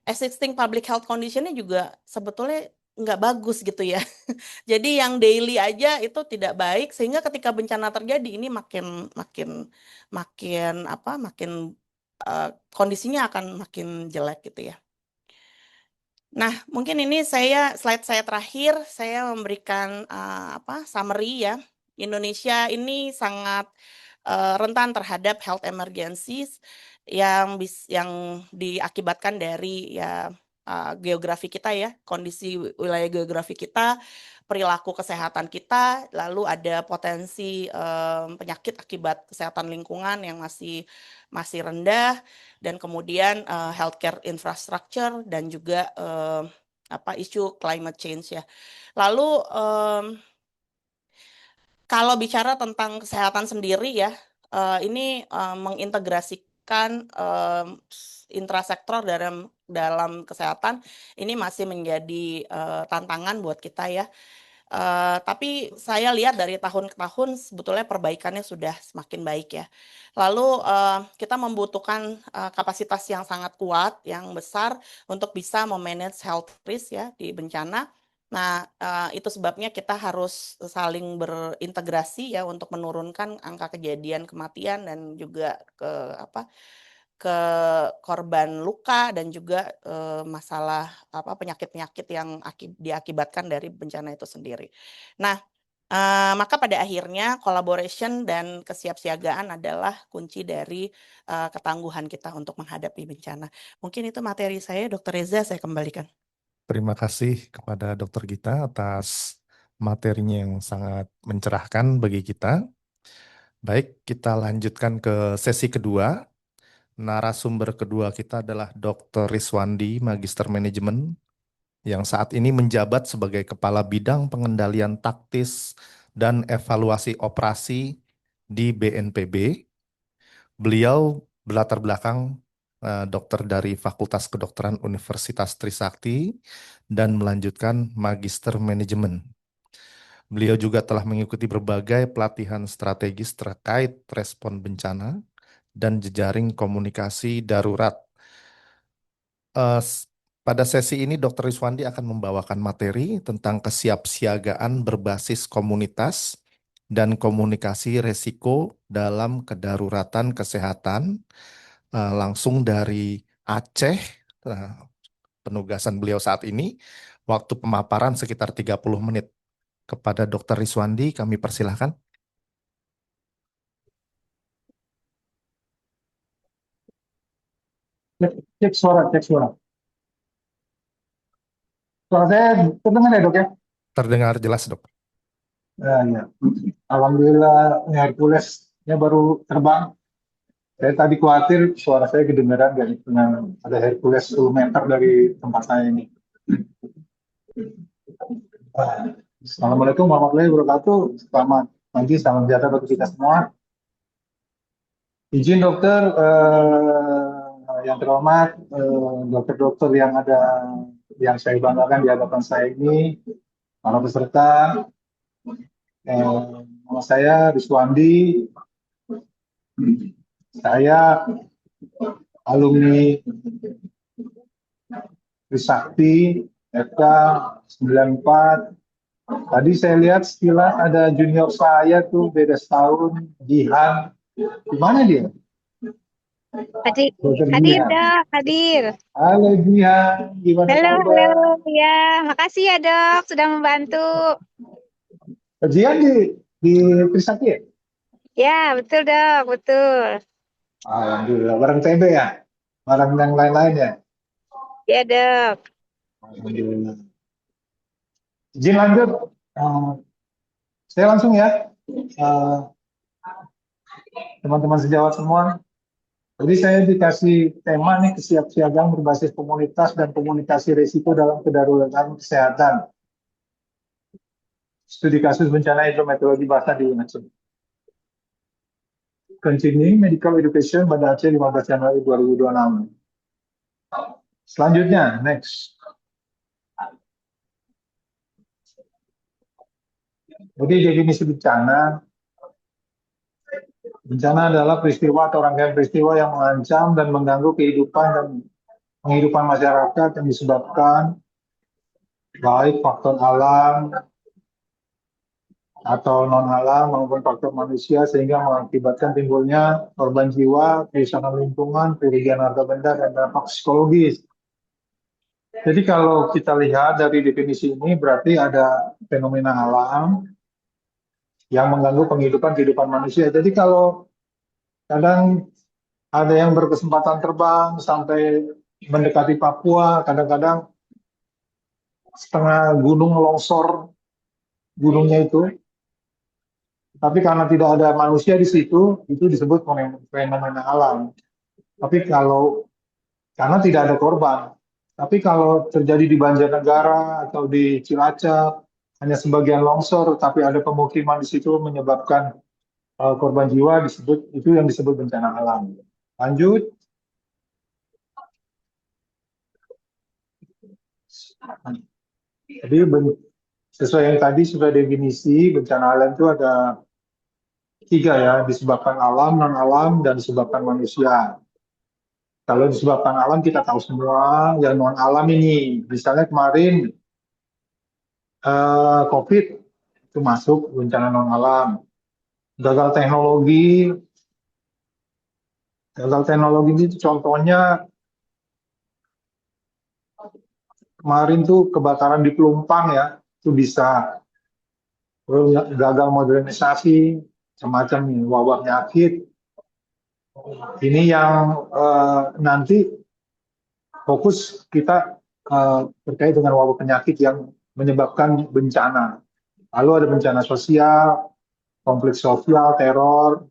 existing public health conditionnya juga sebetulnya nggak bagus gitu ya. Jadi yang daily aja itu tidak baik sehingga ketika bencana terjadi ini makin kondisinya akan makin jelek gitu ya. Nah, mungkin ini slide saya terakhir saya memberikan summary ya. Indonesia ini sangat rentan terhadap health emergencies yang diakibatkan dari geografi kita ya, kondisi wilayah geografi kita, perilaku kesehatan kita, lalu ada potensi penyakit akibat kesehatan lingkungan yang masih rendah, dan kemudian healthcare infrastructure dan juga isu climate change ya. Lalu kalau bicara tentang kesehatan sendiri ya, ini mengintegrasikan intrasektor dalam kesehatan ini masih menjadi tantangan buat kita ya. Tapi saya lihat dari tahun ke tahun sebetulnya perbaikannya sudah semakin baik ya. Lalu kita membutuhkan kapasitas yang sangat kuat, yang besar untuk bisa memanage health risk ya di bencana. Nah, itu sebabnya kita harus saling berintegrasi ya untuk menurunkan angka kejadian kematian dan juga ke korban luka dan juga masalah penyakit-penyakit yang diakibatkan dari bencana itu sendiri. Nah, maka pada akhirnya collaboration dan kesiapsiagaan adalah kunci dari ketangguhan kita untuk menghadapi bencana. Mungkin itu materi saya, Dr. Reza, saya kembalikan. Terima kasih kepada Dr. Gita atas materinya yang sangat mencerahkan bagi kita. Baik, kita lanjutkan ke sesi kedua. Narasumber kedua kita adalah Dr. Riswandi, Magister Manajemen, yang saat ini menjabat sebagai Kepala Bidang Pengendalian Taktis dan Evaluasi Operasi di BNPB. Beliau berlatar belakang dokter dari Fakultas Kedokteran Universitas Trisakti dan melanjutkan Magister Manajemen. Beliau juga telah mengikuti berbagai pelatihan strategis terkait respon bencana dan jejaring komunikasi darurat. Pada sesi ini, Dr. Riswandi akan membawakan materi tentang kesiapsiagaan berbasis komunitas dan komunikasi resiko dalam kedaruratan kesehatan, langsung dari Aceh, penugasan beliau saat ini. Waktu pemaparan sekitar 30 menit. Kepada Dr. Riswandi, kami persilahkan. Cek suara. Suara saya terdengar ya, Dok ya? Terdengar jelas, Dok. Ya. Alhamdulillah Herculesnya baru terbang. Saya tadi khawatir suara saya kedengaran dengan ada Hercules 10 meter dari tempat saya ini. Assalamualaikum warahmatullahi wabarakatuh. Selamat pagi, salam sejahtera bagi kita semua. Izin dokter, yang terhormat, dokter-dokter yang saya banggakan di hadapan saya ini, para peserta. Nama saya Riswandi. Saya alumni Trisakti FK 94. Tadi saya lihat sekilas ada junior saya tuh beda setahun, Jihan. Di mana dia? Hadir, Dokter hadir Jihan. dok, hadir. Halo Jihan, gimana Halo, kabar? halo. Ya, makasih ya dok sudah membantu. Jihan di Trisakti ya? Ya, betul dok, betul. Alhamdulillah, bareng TB ya? Bareng yang lain-lain ya? Ya dok. Alhamdulillah. Izin lanjut, Eh, saya langsung ya, Eh, teman-teman sejawat semua. Jadi saya dikasih tema nih kesiapsiagaan berbasis komunitas dan komunikasi risiko dalam kedaruratan kesehatan. Studi kasus bencana hidrometeorologi basah di Aceh. Continuing Medical Education pada Aceh 15 Januari 2026. Selanjutnya, next. Jadi definisi bencana. Bencana adalah peristiwa atau rangkaian peristiwa yang mengancam dan mengganggu kehidupan masyarakat yang disebabkan baik faktor alam atau non alam maupun faktor manusia sehingga mengakibatkan timbulnya korban jiwa, kerusakan lingkungan, kerugian harta benda dan dampak psikologis. Jadi kalau kita lihat dari definisi ini berarti ada fenomena alam yang mengganggu kehidupan manusia. Jadi kalau kadang ada yang berkesempatan terbang sampai mendekati Papua, kadang-kadang setengah gunung longsor gunungnya itu. Tapi karena tidak ada manusia di situ, itu disebut fenomena alam. Tapi karena tidak ada korban. Tapi kalau terjadi di Banjarnegara atau di Cilacap, hanya sebagian longsor, tapi ada pemukiman di situ menyebabkan korban jiwa, itu yang disebut bencana alam. Lanjut. Jadi sesuai yang tadi sudah definisi, bencana alam itu ada 3 ya, disebabkan alam, non alam, dan disebabkan manusia. Kalau disebabkan alam kita tahu semua, yang non alam ini, misalnya kemarin COVID itu masuk bencana non alam. Gagal teknologi itu contohnya kemarin tuh kebakaran di Pelumpang ya, itu bisa. Terus gagal modernisasi, semacam wabah penyakit. Ini yang nanti fokus kita terkait dengan wabah penyakit yang menyebabkan bencana. Lalu ada bencana sosial, konflik sosial, teror.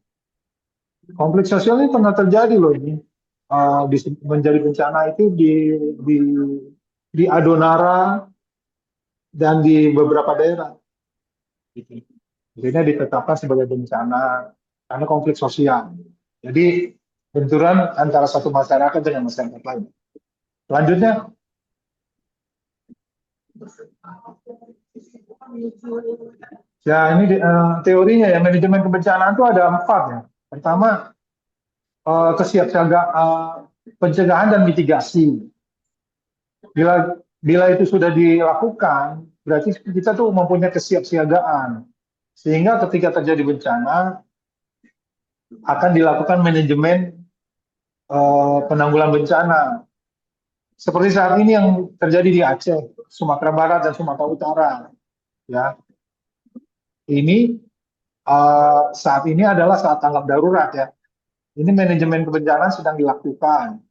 Konflik sosial ini pernah terjadi loh ini. Menjadi bencana itu di Adonara dan di beberapa daerah. Akhirnya ditetapkan sebagai bencana karena konflik sosial. Jadi benturan antara satu masyarakat dengan masyarakat lain. Selanjutnya, ya ini teorinya ya, manajemen kebencanaan itu ada 4 ya. Pertama, kesiapsiagaan, pencegahan dan mitigasi. Bila itu sudah dilakukan, berarti kita tuh mempunyai kesiapsiagaan. Sehingga ketika terjadi bencana, akan dilakukan manajemen penanggulangan bencana. Seperti saat ini yang terjadi di Aceh, Sumatera Barat dan Sumatera Utara. Ya, ini saat ini adalah saat tanggap darurat ya. Ini manajemen kebencanaan sedang dilakukan.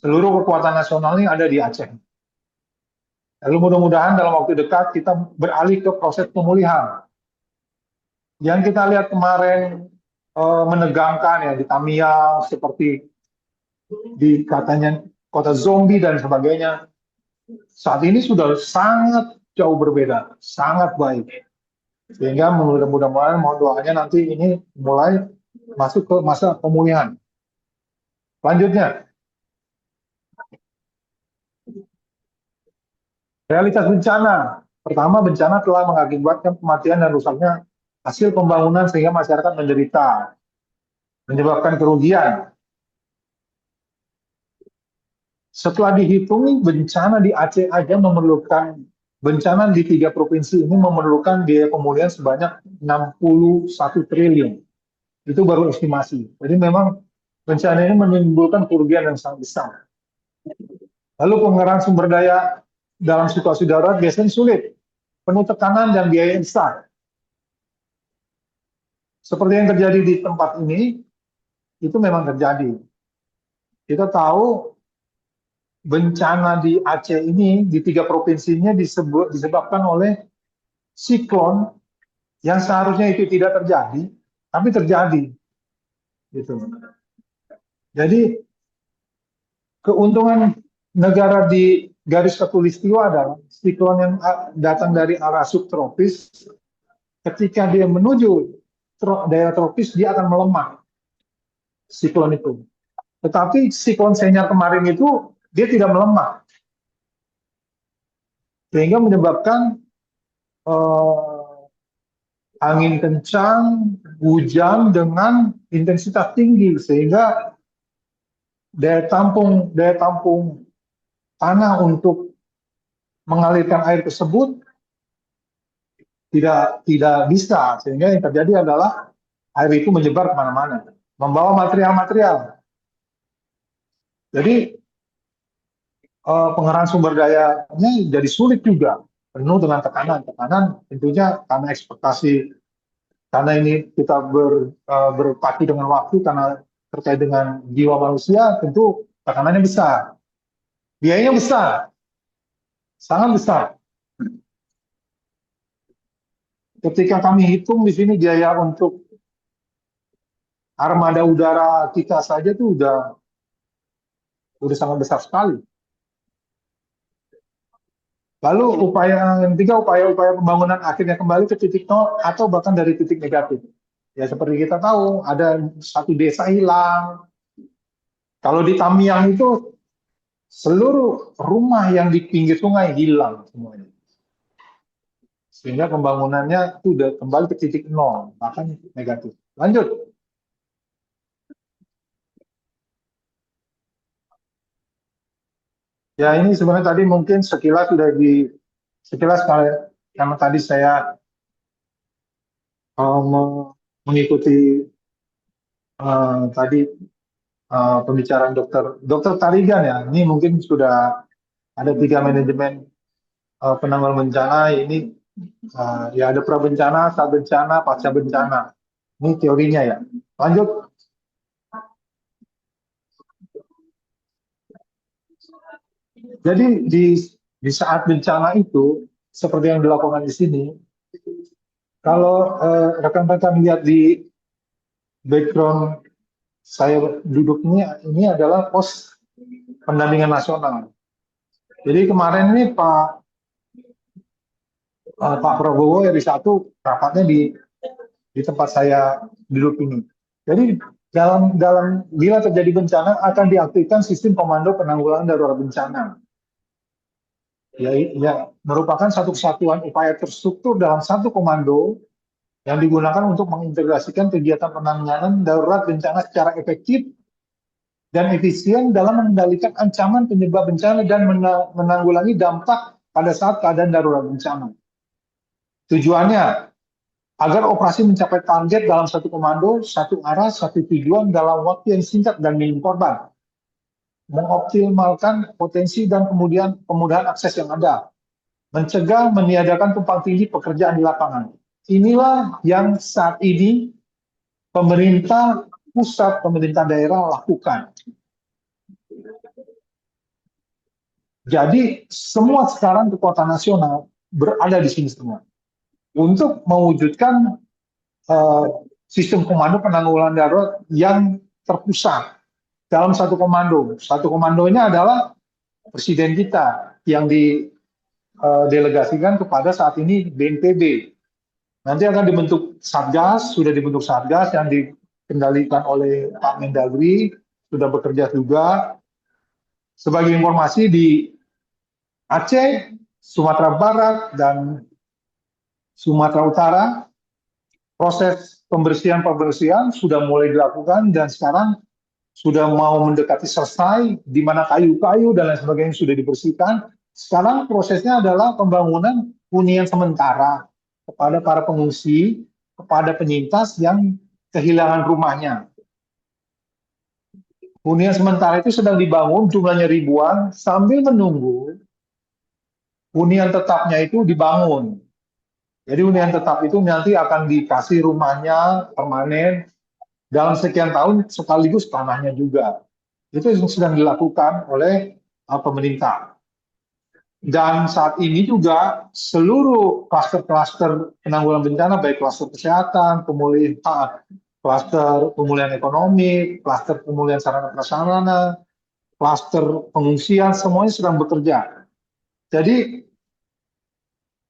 Seluruh kekuatan nasional ini ada di Aceh. Lalu mudah-mudahan dalam waktu dekat kita beralih ke proses pemulihan. Yang kita lihat kemarin menegangkan ya di Tamiang, seperti di katanya kota zombie dan sebagainya. Saat ini sudah sangat jauh berbeda, sangat baik. Sehingga mudah-mudahan mohon doanya nanti ini mulai masuk ke masa pemulihan. Selanjutnya, realitas bencana. Pertama, bencana telah mengakibatkan kematian dan rusaknya hasil pembangunan sehingga masyarakat menderita, menyebabkan kerugian. Setelah dihitung, bencana di Aceh aja bencana di 3 provinsi ini memerlukan biaya pemulihan sebanyak 61 triliun. Itu baru estimasi. Jadi memang Bencana ini menimbulkan kerugian yang sangat besar. Lalu pengerahan sumber daya dalam situasi darurat biasanya sulit, penuh tekanan dan biaya yang besar. Seperti yang terjadi di tempat ini, itu memang terjadi. Kita tahu bencana di Aceh ini, di 3 provinsinya disebabkan oleh siklon yang seharusnya itu tidak terjadi, tapi terjadi. Gitu. Jadi keuntungan negara di garis khatulistiwa adalah siklon yang datang dari arah subtropis, ketika dia menuju daerah tropis, dia akan melemah, siklon itu. Tetapi siklon Senya kemarin itu, dia tidak melemah. Sehingga menyebabkan angin kencang, hujan dengan intensitas tinggi, sehingga daya tampung tanah untuk mengalirkan air tersebut tidak bisa, sehingga yang terjadi adalah air itu menyebar kemana-mana, membawa material-material. Jadi pengerahan sumber dayanya jadi sulit juga, penuh dengan tekanan tentunya karena ekspektasi, karena ini kita berpacu dengan waktu, karena terkait dengan jiwa manusia, tentu tekanannya besar, biayanya besar, sangat besar. Ketika kami hitung di sini biaya untuk armada udara kita saja itu udah sangat besar sekali. Lalu yang ketiga, upaya pembangunan akhirnya kembali ke titik nol atau bahkan dari titik negatif. Ya seperti kita tahu, ada 1 desa hilang. Kalau di Tamiang itu seluruh rumah yang di pinggir sungai hilang semuanya. Sehingga pembangunannya sudah kembali ke titik nol, bahkan negatif. Lanjut. Ya ini sebenarnya tadi mungkin sekilas karena tadi saya mengikuti tadi pembicaraan Dokter Tarigan ya. Ini mungkin sudah ada 3 manajemen penanggulangan bencana. Ini ya ada prabencana, saat bencana, pasca bencana. Ini teorinya ya. Lanjut. Jadi di saat bencana itu, seperti yang dilakukan di sini, kalau rekan-rekan lihat di background saya duduk ini adalah pos pendampingan nasional. Jadi kemarin ini Pak Prabowo RI 1 rapatnya di tempat saya duduk ini. Jadi bila terjadi bencana akan diaktifkan sistem komando penanggulangan darurat bencana. Ya, merupakan satu kesatuan upaya terstruktur dalam satu komando yang digunakan untuk mengintegrasikan kegiatan penanganan darurat bencana secara efektif dan efisien dalam mengendalikan ancaman penyebab bencana dan menanggulangi dampak pada saat keadaan darurat bencana. Tujuannya agar operasi mencapai target dalam satu komando, satu arah, satu tujuan dalam waktu yang singkat dan minim korban. Mengoptimalkan potensi dan kemudian kemudahan akses yang ada. Mencegah, meniadakan tumpang tindih pekerjaan di lapangan. Inilah yang saat ini pemerintah pusat, pemerintah daerah lakukan. Jadi semua sekarang kekuatan nasional berada di sini semua untuk mewujudkan sistem komando penanggulangan darurat yang terpusat dalam satu komando. Satu komandonya adalah presiden kita yang didelegasikan kepada saat ini BNPB. Nanti akan dibentuk Satgas, sudah dibentuk Satgas yang dikendalikan oleh Pak Mendagri, sudah bekerja juga. Sebagai informasi di Aceh, Sumatera Barat, dan Sumatera Utara, proses pembersihan sudah mulai dilakukan dan sekarang sudah mau mendekati selesai, di mana kayu-kayu dan lain sebagainya sudah dibersihkan. Sekarang prosesnya adalah pembangunan hunian sementara kepada para pengungsi, kepada penyintas yang kehilangan rumahnya. hunian sementara itu sedang dibangun, jumlahnya ribuan, sambil menunggu hunian tetapnya itu dibangun. Jadi hunian tetap itu nanti akan dikasih rumahnya permanen dalam sekian tahun, sekaligus tanahnya juga. Itu yang sedang dilakukan oleh pemerintah. Dan saat ini juga seluruh klaster-klaster penanggulangan bencana, baik klaster kesehatan, klaster pemulihan ekonomi, klaster pemulihan sarana prasarana, klaster pengungsian, semuanya sedang bekerja. Jadi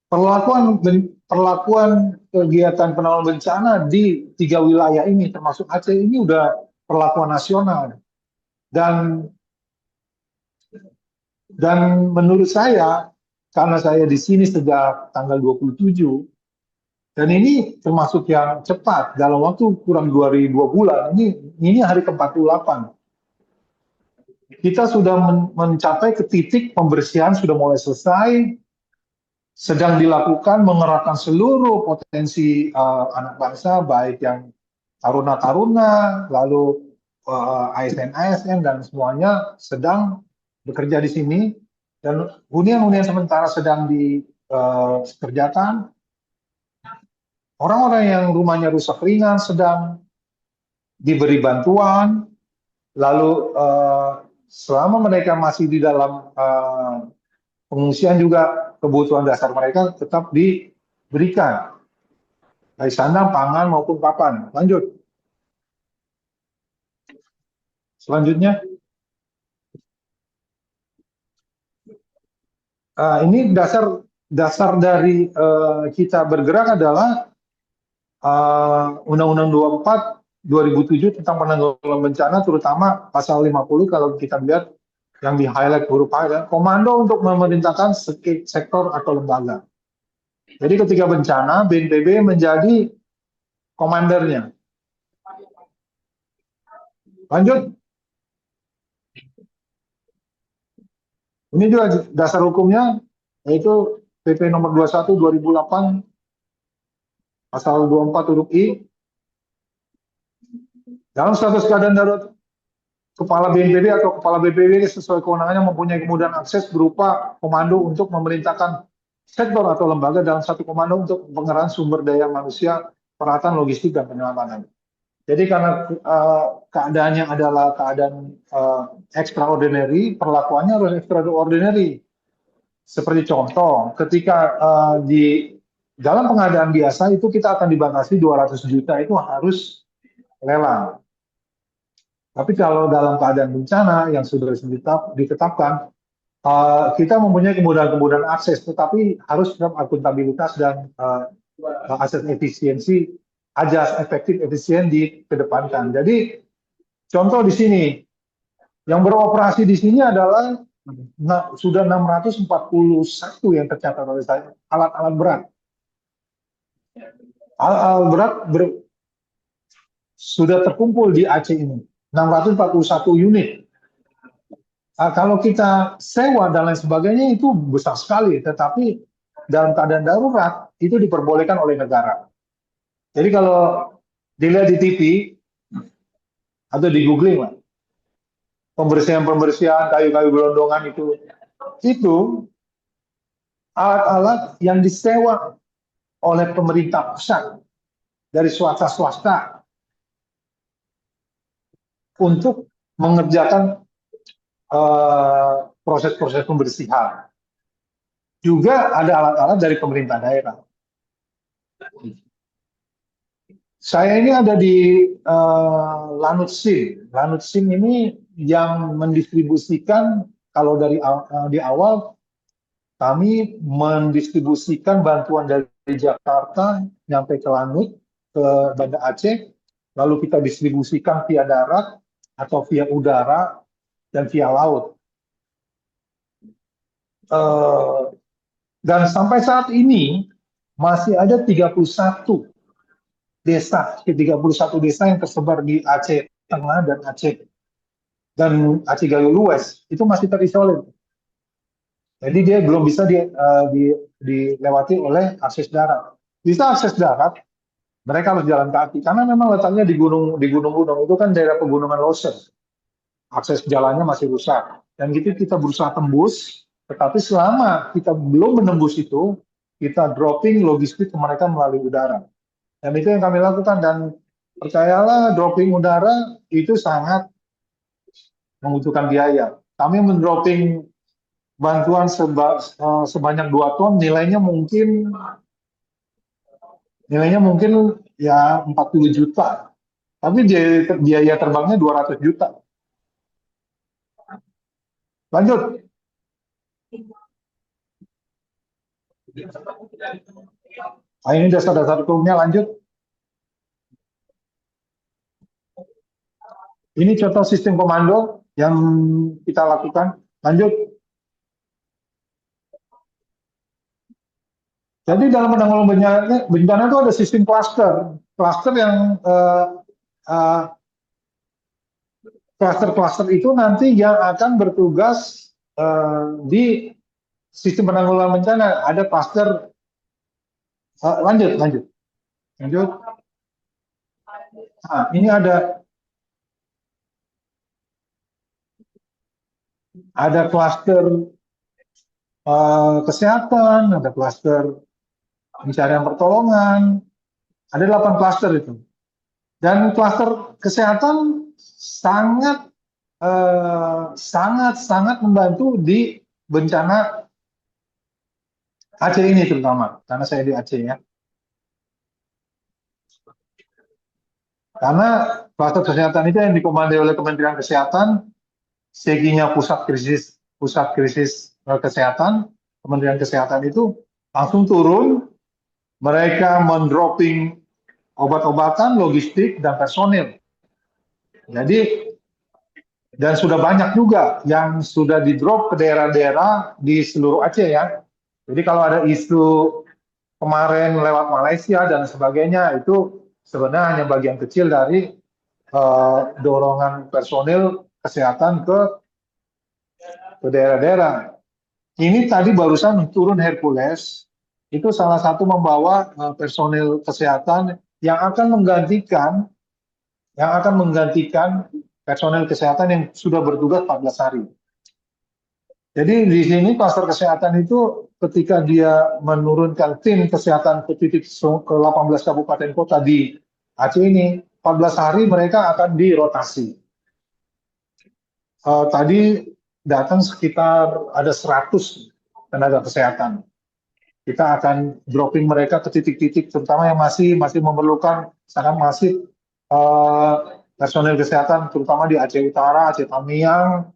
perlakuan kegiatan penanggulangan bencana di 3 wilayah ini, termasuk Aceh ini, udah perlakuan nasional. Dan menurut saya, karena saya di sini sejak tanggal 27, dan ini termasuk yang cepat, dalam waktu kurang 2 bulan, ini hari ke-48. Kita sudah mencapai ke titik pembersihan, sudah mulai selesai, sedang dilakukan mengerahkan seluruh potensi anak bangsa, baik yang taruna-taruna, lalu ASN-ASN, dan semuanya sedang bekerja di sini, dan hunian-hunian sementara sedang dikerjakan. Orang-orang yang rumahnya rusak ringan sedang diberi bantuan, lalu selama mereka masih di dalam pengungsian juga kebutuhan dasar mereka tetap diberikan, dari sandang, pangan maupun papan. Lanjut. Selanjutnya. Ini dasar dari kita bergerak adalah Undang-Undang 24 2007 tentang penanggulangan bencana, terutama pasal 50 kalau kita lihat yang di highlight huruf H, komando untuk memerintahkan sektor atau lembaga. Jadi ketika bencana, BNPB menjadi komandernya. Lanjut. Ini juga dasar hukumnya, yaitu PP nomor 21 2008 pasal 24 huruf I. Dalam status keadaan darurat, Kepala BNPB atau Kepala BPBD sesuai kewenangannya mempunyai kemudahan akses berupa komando untuk memerintahkan sektor atau lembaga dalam satu komando untuk pengerahan sumber daya manusia, peralatan, logistik, dan penyelamatannya. Jadi karena keadaannya adalah keadaan extraordinary, perlakuannya harus extraordinary. Seperti contoh, ketika di dalam pengadaan biasa itu kita akan dibatasi 200 juta itu harus lelang. Tapi kalau dalam keadaan bencana yang sudah ditetapkan, kita mempunyai kemudahan-kemudahan akses, tetapi harus tetap akuntabilitas dan aset efisiensi, ajas efektif efisien dikedepankan. Jadi contoh di sini, yang beroperasi di sini adalah sudah 641 yang tercatat oleh saya, alat-alat berat. Alat-alat berat sudah terkumpul di Aceh ini, 641 unit. Kalau kita sewa dan lain sebagainya itu besar sekali, tetapi dalam keadaan darurat itu diperbolehkan oleh negara. Jadi kalau dilihat di TV atau di googling lah, pembersihan kayu-kayu gelondongan itu alat-alat yang disewa oleh pemerintah pusat dari swasta untuk mengerjakan proses-proses pembersihan. Juga ada alat-alat dari pemerintah daerah. Saya ini ada di Lanutsim. Lanutsim ini yang mendistribusikan, kalau di awal kami mendistribusikan bantuan dari Jakarta nyampe ke Lanut, ke Banda Aceh, lalu kita distribusikan via darat atau via udara dan via laut. Dan sampai saat ini masih ada 31 desa yang tersebar di Aceh Tengah dan Aceh Gayo Lues itu masih terisolir. Jadi dia belum bisa dilewati oleh akses darat. Bisa akses darat, mereka harus jalan kaki karena memang letaknya di gunung-gunung itu kan daerah pegunungan loser. akses jalannya masih rusak. Dan gitu kita berusaha tembus, tetapi selama kita belum menembus itu, kita dropping logistik ke mereka melalui udara. Dan itu yang kami lakukan, dan percayalah dropping udara itu sangat membutuhkan biaya. Kami mendropping bantuan sebanyak 2 ton, nilainya mungkin ya 40 juta. Tapi biaya terbangnya 200 juta. Lanjut. Nah, ini dasar-dasar hukumnya, lanjut. Ini contoh sistem komando yang kita lakukan. Lanjut. Jadi dalam penanggulangan bencana itu ada sistem cluster. Cluster itu nanti yang akan bertugas di sistem penanggulangan bencana. Ada cluster. Lanjut. Nah, ini ada cluster kesehatan, ada cluster pencarian pertolongan, ada 8 cluster itu. Dan cluster kesehatan sangat membantu di bencana Aceh ini terutama, karena saya di Aceh ya. Karena kluster kesehatan itu yang dikomandoi oleh Kementerian Kesehatan, seginya pusat krisis kesehatan, Kementerian Kesehatan itu langsung turun, mereka mendropping obat-obatan, logistik, dan personil. Jadi, dan sudah banyak juga yang sudah di-drop ke daerah-daerah di seluruh Aceh ya. Jadi kalau ada isu kemarin lewat Malaysia dan sebagainya, itu sebenarnya hanya bagian kecil dari dorongan personil kesehatan ke daerah-daerah. Ini tadi barusan turun Hercules, itu salah satu membawa personil kesehatan yang akan menggantikan personil kesehatan yang sudah bertugas 14 hari. Jadi di sini kluster kesehatan itu ketika dia menurunkan tim kesehatan ke 18 kabupaten kota di Aceh ini, 14 hari mereka akan dirotasi. Tadi datang sekitar ada 100 tenaga kesehatan. Kita akan dropping mereka ke titik-titik, terutama yang masih memerlukan sangat masif personil kesehatan, terutama di Aceh Utara, Aceh Tamiang,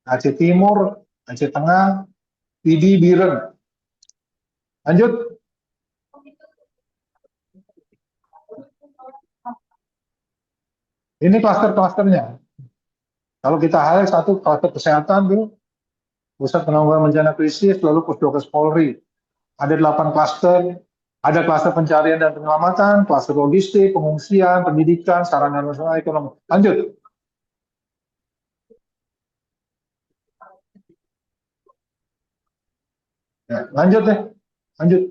Aceh Timur, Aceh Tengah, Pidi, Biren. Lanjut. Ini klaster-klasternya. Kalau kita highlight satu klaster kesehatan tuh, Pusat Penanggulangan Bencana Krisis, lalu Pusdokes Polri. Ada 8 klaster, ada klaster pencarian dan penyelamatan, klaster logistik, pengungsian, pendidikan, sarana nasional ekonomi. Lanjut. Ya, lanjut deh. Lanjut.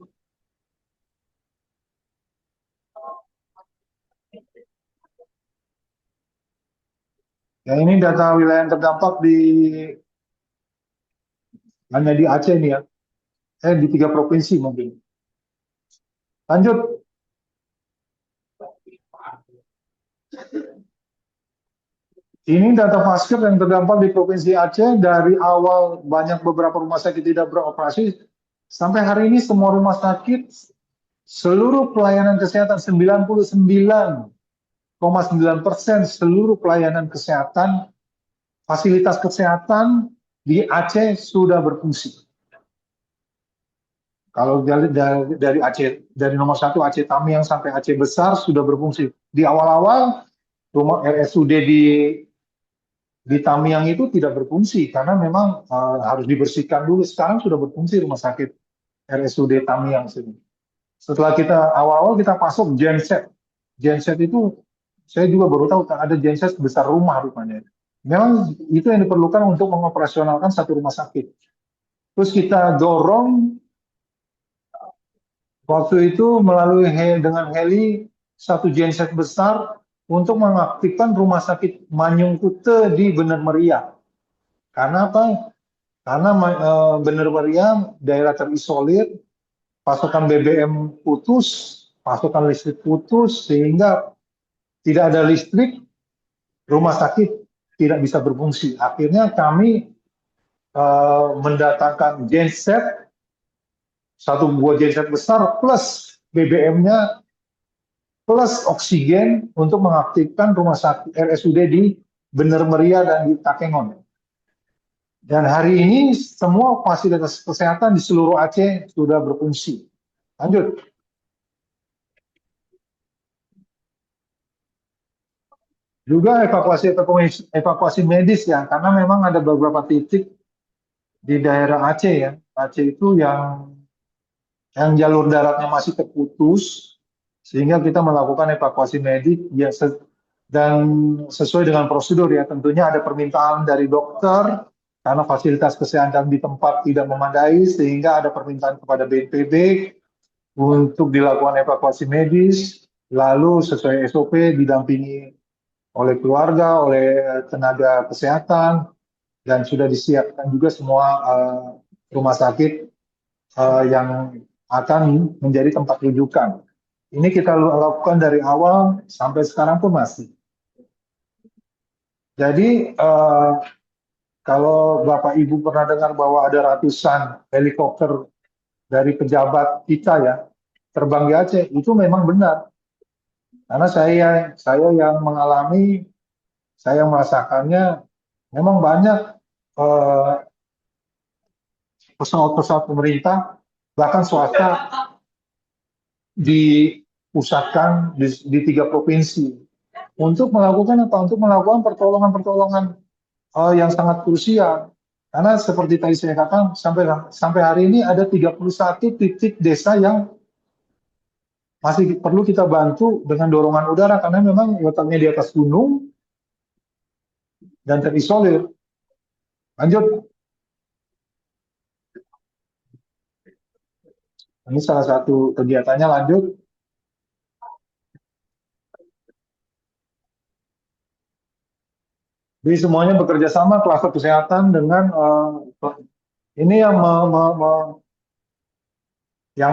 Ya, ini data wilayah yang terdampak hanya di Aceh nih ya. Di 3 provinsi mungkin. Lanjut. Ini data vaskes yang terdampak di Provinsi Aceh dari awal beberapa rumah sakit tidak beroperasi sampai hari ini semua rumah sakit seluruh pelayanan kesehatan 99,9% seluruh pelayanan kesehatan fasilitas kesehatan di Aceh sudah berfungsi. Kalau dari Aceh, dari nomor 1 Aceh Tamiang sampai Aceh Besar sudah berfungsi. Di awal-awal rumah RSUD di Tamiang itu tidak berfungsi karena memang harus dibersihkan dulu. Sekarang sudah berfungsi rumah sakit RSUD Tamiang sini. Setelah awal-awal kita pasok genset. Genset itu saya juga baru tahu ada genset sebesar rumah rupanya. Memang itu yang diperlukan untuk mengoperasionalkan satu rumah sakit. Terus kita dorong waktu itu melalui dengan heli satu genset besar untuk mengaktifkan rumah sakit Manyung Kute di Bener Meriah. Karena apa? Karena Bener Meriah daerah terisolir, pasokan BBM putus, pasokan listrik putus, sehingga tidak ada listrik, rumah sakit tidak bisa berfungsi. Akhirnya kami mendatangkan genset, satu buah genset besar plus BBM-nya plus oksigen untuk mengaktifkan rumah sakit RSUD di Bener Meriah dan di Takengon. Dan hari ini semua fasilitas kesehatan di seluruh Aceh sudah berfungsi. Lanjut. Juga evakuasi medis ya, karena memang ada beberapa titik di daerah Aceh ya. Aceh itu yang jalur daratnya masih terputus, sehingga kita melakukan evakuasi medik ya, dan sesuai dengan prosedur ya. Tentunya ada permintaan dari dokter karena fasilitas kesehatan di tempat tidak memadai, sehingga ada permintaan kepada BNPB untuk dilakukan evakuasi medis, lalu sesuai SOP didampingi oleh keluarga, oleh tenaga kesehatan, dan sudah disiapkan juga semua rumah sakit yang akan menjadi tempat rujukan. Ini kita lakukan dari awal sampai sekarang pun masih. Jadi kalau Bapak Ibu pernah dengar bahwa ada ratusan helikopter dari pejabat kita ya terbang di Aceh, itu memang benar. Karena saya yang mengalami, saya merasakannya, memang banyak pesawat-pesawat pemerintah, bahkan swasta dipusatkan di 3 provinsi untuk melakukan apa? Untuk melakukan pertolongan-pertolongan yang sangat krusial. Karena seperti tadi saya katakan, sampai hari ini ada 31 titik desa yang masih perlu kita bantu dengan dorongan udara, karena memang letaknya di atas gunung dan terisolir. Lanjut. Ini salah satu kegiatannya, lanjut. Jadi semuanya bekerja sama, klaster kesehatan dengan ini yang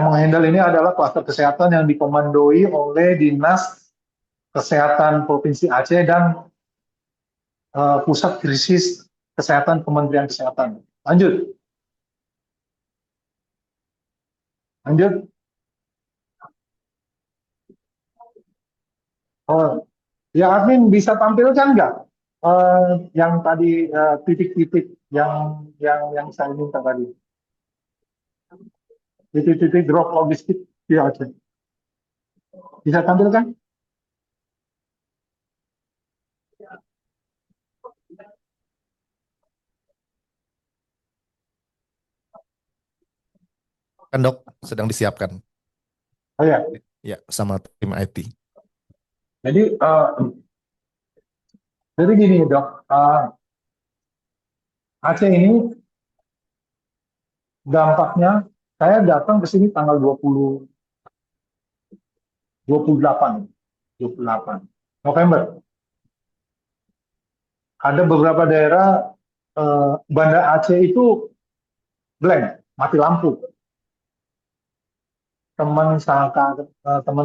menghandle ini adalah klaster kesehatan yang dikomandoi oleh Dinas Kesehatan Provinsi Aceh dan Pusat Krisis Kesehatan Kementerian Kesehatan. Lanjut. Lanjut. Oh, ya admin bisa tampilkan nggak yang tadi titik-titik yang saya minta tadi? Titik-titik drop logistik di Aceh. Bisa tampilkan? Kan dok, sedang disiapkan. Oh ya, Ya, sama tim IT. jadi gini dok, Aceh ini dampaknya, saya datang ke sini tanggal 28 November. Ada beberapa daerah Banda Aceh itu blank, mati lampu. Teman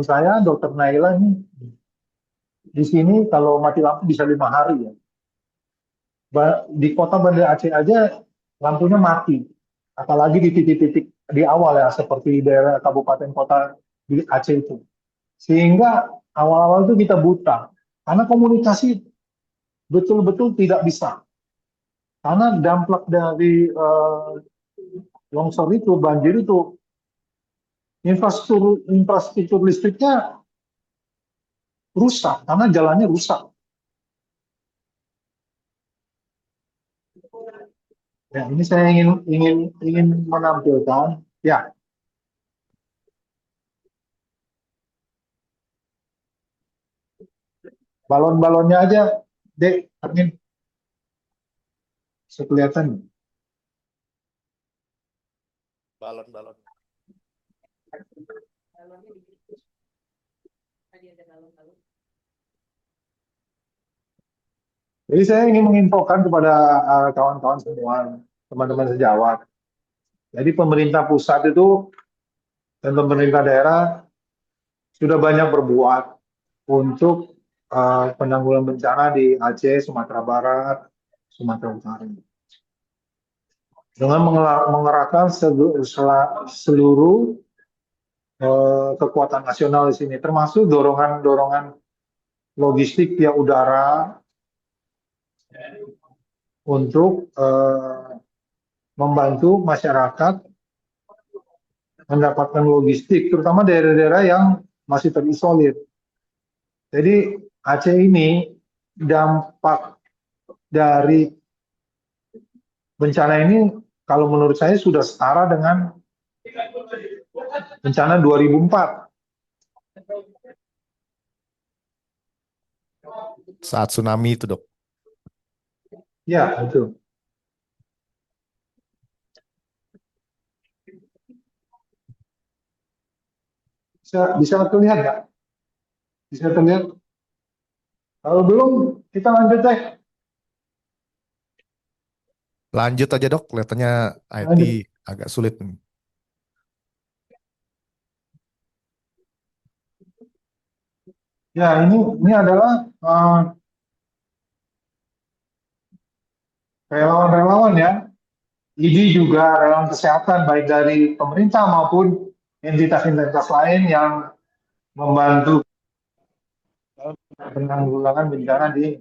saya, Dokter Naila ini di sini kalau mati lampu bisa 5 hari ya. Di kota Banda Aceh aja lampunya mati, apalagi di titik-titik di awal ya, seperti daerah kabupaten kota di Aceh itu. Sehingga awal-awal itu kita buta, karena komunikasi betul-betul tidak bisa. Karena dampak dari longsor itu, banjir itu, infrastruktur listriknya rusak, karena jalannya rusak. Ya, ini saya ingin menampilkan, ya, balon-balonnya aja, Dek, admin, kelihatan. Balon-balon. Jadi saya ingin menginfokan kepada kawan-kawan semua, teman-teman sejawat. Jadi pemerintah pusat itu dan pemerintah daerah sudah banyak berbuat untuk penanggulangan bencana di Aceh, Sumatera Barat, Sumatera Utara. Dengan mengerahkan seluruh kekuatan nasional di sini, termasuk dorongan-dorongan logistik via udara untuk membantu masyarakat mendapatkan logistik, terutama daerah-daerah yang masih terisolir. Jadi Aceh ini dampak dari bencana ini kalau menurut saya sudah setara dengan bencana 2004. Saat tsunami itu, Dok. Ya, betul. Bisa terlihat nggak? Bisa terlihat? Kalau belum, kita lanjut deh. Lanjut aja, Dok. Kelihatannya IT Lanjut. agak sulit. Ya, ini adalah relawan-relawan ya. ID juga relawan kesehatan baik dari pemerintah maupun entitas-entitas lain yang membantu penanggulangan bencana di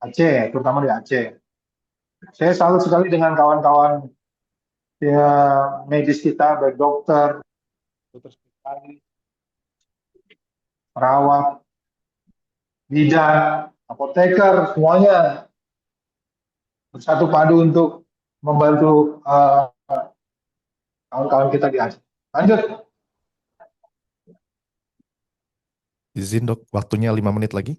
Aceh, terutama di Aceh. Saya salut sekali dengan kawan-kawan ya, medis kita, baik dokter spesialis, perawat, bidan, apoteker, semuanya bersatu padu untuk membantu kawan-kawan kita di Aceh. Lanjut. Izin, Dok. Waktunya 5 menit lagi.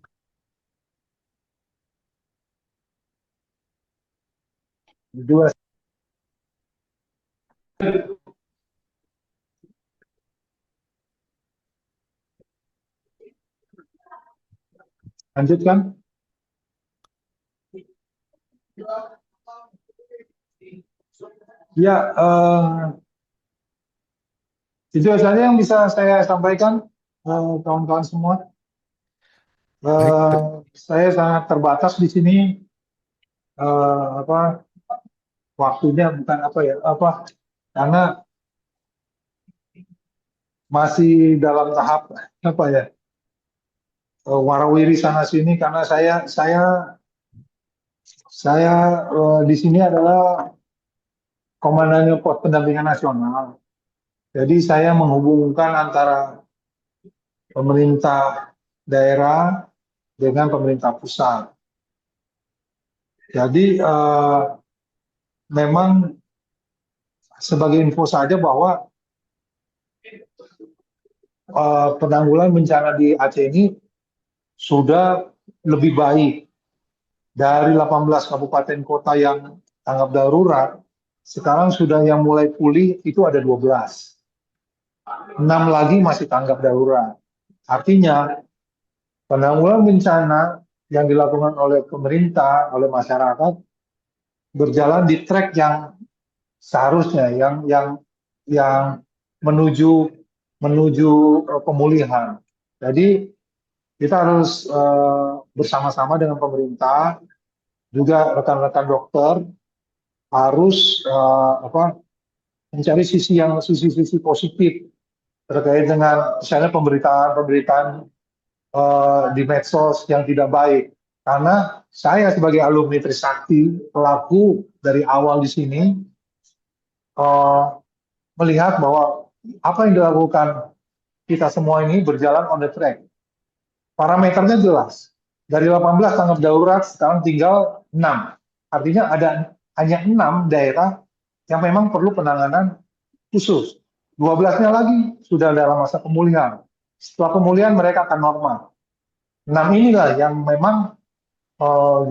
Dua. Lanjutkan. Ya, itu saja yang bisa saya sampaikan, kawan-kawan semua. Saya sangat terbatas di sini, waktunya bukan karena masih dalam tahap warawiri sana sini karena saya di sini adalah komandannya pos pendampingan nasional. Jadi saya menghubungkan antara pemerintah daerah dengan pemerintah pusat. Jadi memang sebagai info saja bahwa penanggulangan bencana di Aceh ini sudah lebih baik dari 18 kabupaten kota yang tanggap darurat. Sekarang sudah yang mulai pulih itu ada 12. 6 lagi masih tanggap darurat. Artinya penanggulangan bencana yang dilakukan oleh pemerintah, oleh masyarakat berjalan di track yang seharusnya, yang menuju pemulihan. Jadi kita harus bersama-sama dengan pemerintah, juga rekan-rekan dokter harus mencari sisi positif terkait dengan misalnya pemberitaan di medsos yang tidak baik. Karena saya sebagai alumni Trisakti, pelaku dari awal di sini, melihat bahwa apa yang dilakukan kita semua ini berjalan on the track. Parameternya jelas. Dari 18 tanggap darurat, sekarang tinggal 6. Artinya ada hanya 6 daerah yang memang perlu penanganan khusus. 12-nya lagi sudah dalam masa pemulihan. Setelah pemulihan mereka akan normal. 6 inilah yang memang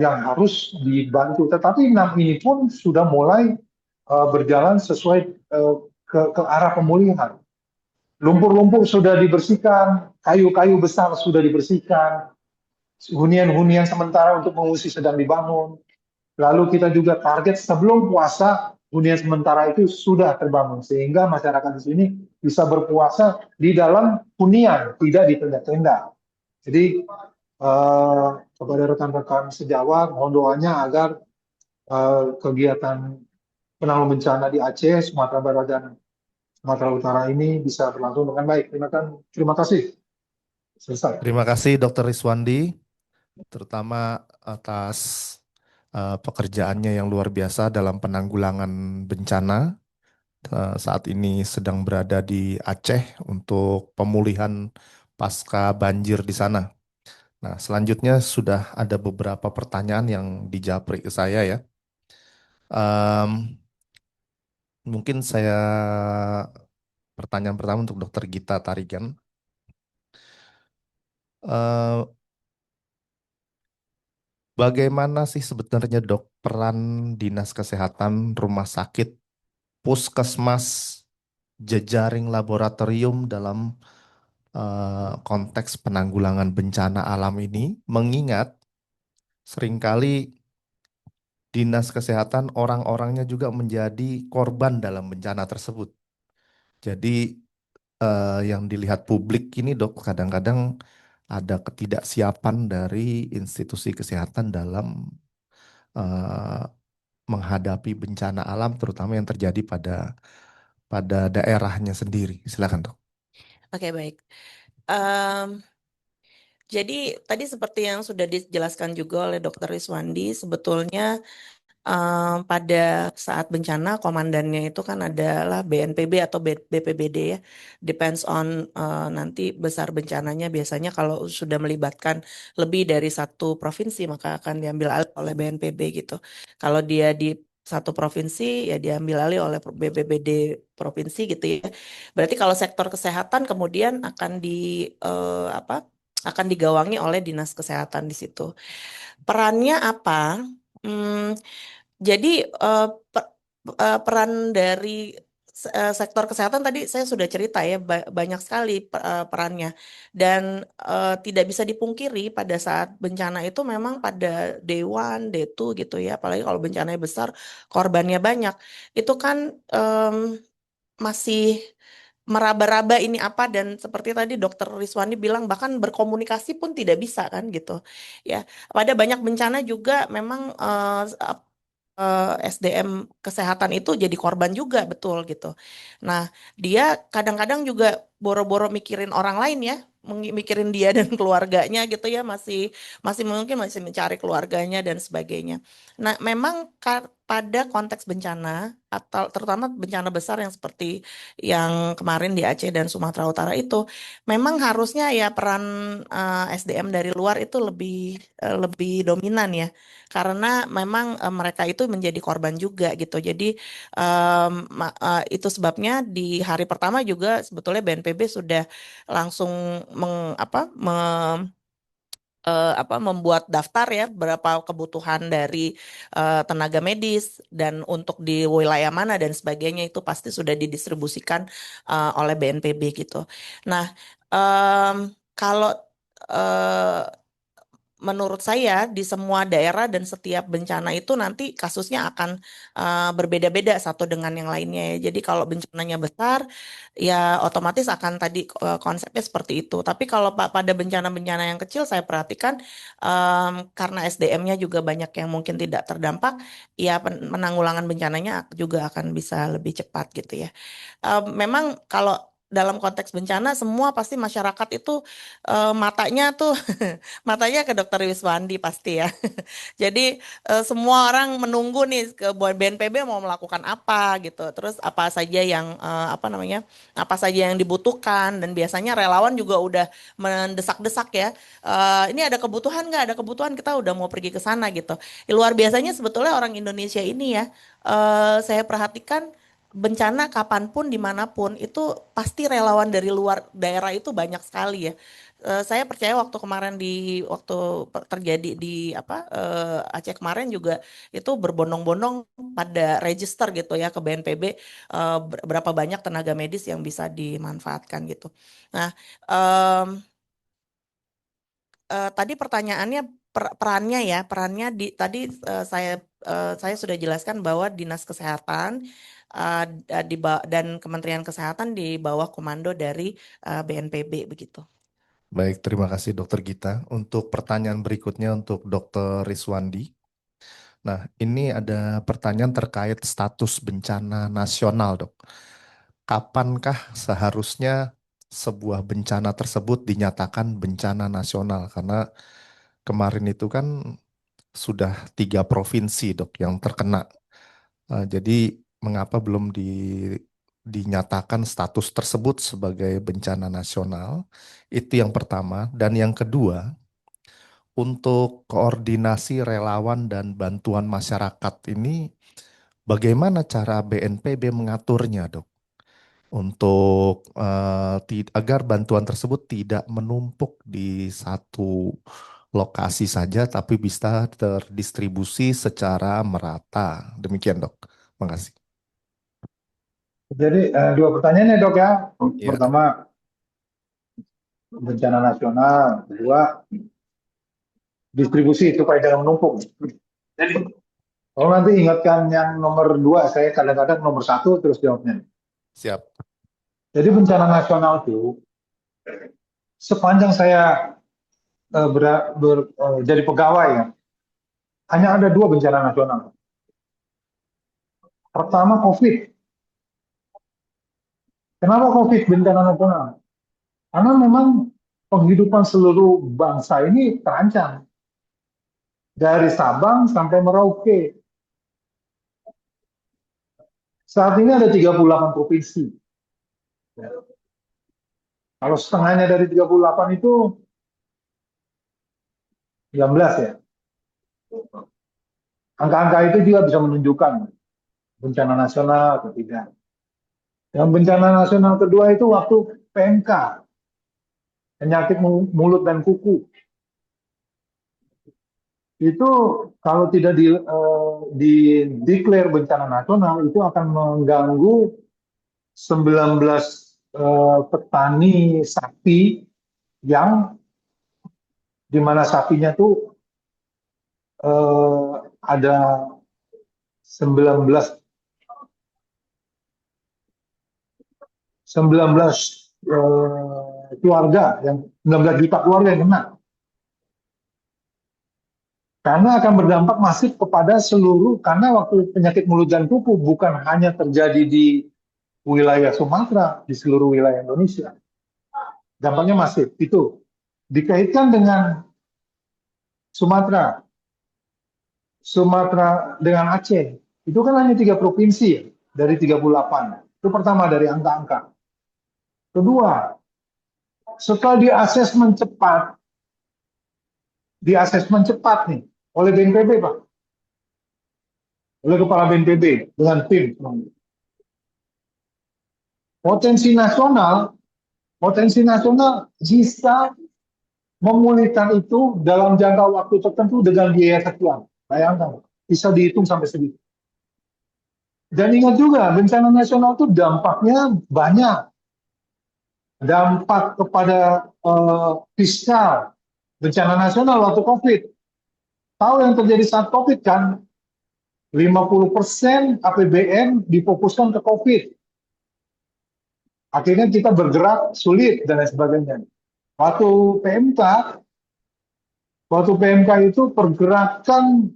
yang harus dibantu. Tetapi 6 ini pun sudah mulai berjalan sesuai ke arah pemulihan. Lumpur-lumpur sudah dibersihkan, kayu-kayu besar sudah dibersihkan, hunian-hunian sementara untuk mengungsi sedang dibangun. Lalu kita juga target sebelum puasa hunian sementara itu sudah terbangun sehingga masyarakat di sini bisa berpuasa di dalam hunian, tidak di tenda-tenda. Jadi kepada rekan-rekan sejawat mohon doanya agar kegiatan penanggulangan bencana di Aceh, Sumatera Barat dan Sumatera Utara ini bisa berlangsung dengan baik. Terima kasih. Selesai. Terima kasih Dr. Riswandi, terutama atas pekerjaannya yang luar biasa dalam penanggulangan bencana. Saat ini sedang berada di Aceh untuk pemulihan pasca banjir di sana. Nah, selanjutnya sudah ada beberapa pertanyaan yang dijapri ke saya ya. Em, Mungkin saya pertanyaan pertama untuk Dr. Gita Tarigan. Eh, Bagaimana sih sebenarnya dok peran dinas kesehatan, rumah sakit, puskesmas, jejaring laboratorium dalam konteks penanggulangan bencana alam ini? Mengingat seringkali dinas kesehatan orang-orangnya juga menjadi korban dalam bencana tersebut. Jadi yang dilihat publik ini dok kadang-kadang ada ketidaksiapan dari institusi kesehatan dalam eh, menghadapi bencana alam terutama yang terjadi pada daerahnya sendiri. Silakan dok. Oke, baik. Em, jadi tadi seperti yang sudah dijelaskan juga oleh Dr. Riswandi, sebetulnya pada saat bencana komandannya itu kan adalah BNPB atau BPBD ya, depends on nanti besar bencananya. Biasanya kalau sudah melibatkan lebih dari satu provinsi maka akan diambil alih oleh BNPB gitu. Kalau dia di satu provinsi ya diambil alih oleh BPBD provinsi gitu ya. Berarti kalau sektor kesehatan kemudian akan apa? Akan digawangi oleh dinas kesehatan di situ. Perannya apa? Hmm, jadi peran dari sektor kesehatan tadi saya sudah cerita ya banyak sekali perannya dan tidak bisa dipungkiri pada saat bencana itu memang pada day one, day two gitu ya, apalagi kalau bencananya besar korbannya banyak itu kan masih meraba-raba ini apa dan seperti tadi Dokter Riswandi bilang bahkan berkomunikasi pun tidak bisa kan gitu ya. Pada banyak bencana juga memang SDM kesehatan itu jadi korban juga betul gitu. Nah, dia kadang-kadang juga boro-boro mikirin orang lain ya, mikirin dia dan keluarganya gitu ya, masih masih mungkin masih mencari keluarganya dan sebagainya. Nah, memang pada konteks bencana atau terutama bencana besar yang seperti yang kemarin di Aceh dan Sumatera Utara itu, memang harusnya ya peran SDM dari luar itu lebih dominan ya karena memang mereka itu menjadi korban juga gitu. Jadi itu sebabnya di hari pertama juga sebetulnya BNPB sudah langsung membuat daftar ya berapa kebutuhan dari tenaga medis dan untuk di wilayah mana dan sebagainya itu pasti sudah didistribusikan oleh BNPB gitu. Nah, kalau eh, menurut saya di semua daerah dan setiap bencana itu nanti kasusnya akan berbeda-beda satu dengan yang lainnya ya. Jadi kalau bencananya besar ya otomatis akan tadi konsepnya seperti itu. Tapi kalau pada bencana-bencana yang kecil saya perhatikan karena SDM-nya juga banyak yang mungkin tidak terdampak, ya penanggulangan bencananya juga akan bisa lebih cepat gitu ya. Memang kalau dalam konteks bencana semua pasti masyarakat itu matanya tuh matanya ke Dokter Wiswandi pasti ya. Jadi semua orang menunggu nih ke BNPB mau melakukan apa gitu. Terus apa saja yang apa namanya? Apa saja yang dibutuhkan dan biasanya relawan juga udah mendesak-desak ya. Ini ada kebutuhan nggak? Ada kebutuhan kita udah mau pergi ke sana gitu. Luar biasanya sebetulnya orang Indonesia ini ya. Saya perhatikan bencana kapanpun dimanapun itu pasti relawan dari luar daerah itu banyak sekali ya. Saya percaya waktu kemarin waktu terjadi di Aceh kemarin juga itu berbondong-bondong pada register gitu ya ke BNPB berapa banyak tenaga medis yang bisa dimanfaatkan gitu. Nah, em, tadi pertanyaannya perannya ya, perannya tadi saya sudah jelaskan bahwa Dinas Kesehatan dan Kementerian Kesehatan di bawah komando dari BNPB begitu. Baik, terima kasih Dokter Gita. Untuk pertanyaan berikutnya untuk Dokter Riswandi. Nah, ini ada pertanyaan terkait status bencana nasional, Dok. Kapankah seharusnya sebuah bencana tersebut dinyatakan bencana nasional? Karena kemarin itu kan sudah 3 provinsi, Dok, yang terkena. Jadi mengapa belum dinyatakan status tersebut sebagai bencana nasional? Itu yang pertama. Dan yang kedua, untuk koordinasi relawan dan bantuan masyarakat ini, bagaimana cara BNPB mengaturnya, Dok? Untuk agar bantuan tersebut tidak menumpuk di satu lokasi saja, tapi bisa terdistribusi secara merata. Demikian, Dok. Terima kasih. Jadi 2 pertanyaan ya, Dok ya. Iya. Pertama, bencana nasional. Kedua, distribusi supaya jangan menumpuk. Jadi, kalau nanti ingatkan yang nomor 2, saya kadang-kadang nomor 1 terus jawabnya. Siap. Jadi bencana nasional itu, sepanjang saya jadi pegawai ya, hanya ada 2 bencana nasional. Pertama COVID. Kenapa COVID bencana nasional? Karena memang penghidupan seluruh bangsa ini terancam. Dari Sabang sampai Merauke. Saat ini ada 38 provinsi. Ya. Kalau setengahnya dari 38 itu 19 ya. Angka-angka itu juga bisa menunjukkan bencana nasional atau tidak. Yang bencana nasional kedua itu waktu PMK, penyakit mulut dan kuku. Itu kalau tidak di-declare bencana nasional, itu akan mengganggu 19 petani sapi yang dimana sapinya tuh ada 19 keluarga, yang 19 juta keluarga yang kena. Karena akan berdampak masif kepada seluruh, karena waktu penyakit mulut dan kuku bukan hanya terjadi di wilayah Sumatera, di seluruh wilayah Indonesia. Dampaknya masif. Itu dikaitkan dengan Sumatera dengan Aceh. Itu kan hanya 3 provinsi dari 38. Itu pertama dari angka-angka. Kedua, setelah di asesmen cepat nih oleh BNPB, Pak, oleh Kepala BNPB dengan tim, potensi nasional bisa memulihkan itu dalam jangka waktu tertentu dengan biaya sekian. Bayangkan, bisa dihitung sampai segitu. Dan ingat juga, bencana nasional itu dampaknya banyak. Dampak kepada fiskal, bencana nasional waktu COVID. Tahu yang terjadi saat COVID kan? 50% APBN difokuskan ke COVID. Akhirnya kita bergerak sulit dan lain sebagainya. Waktu PMK itu pergerakan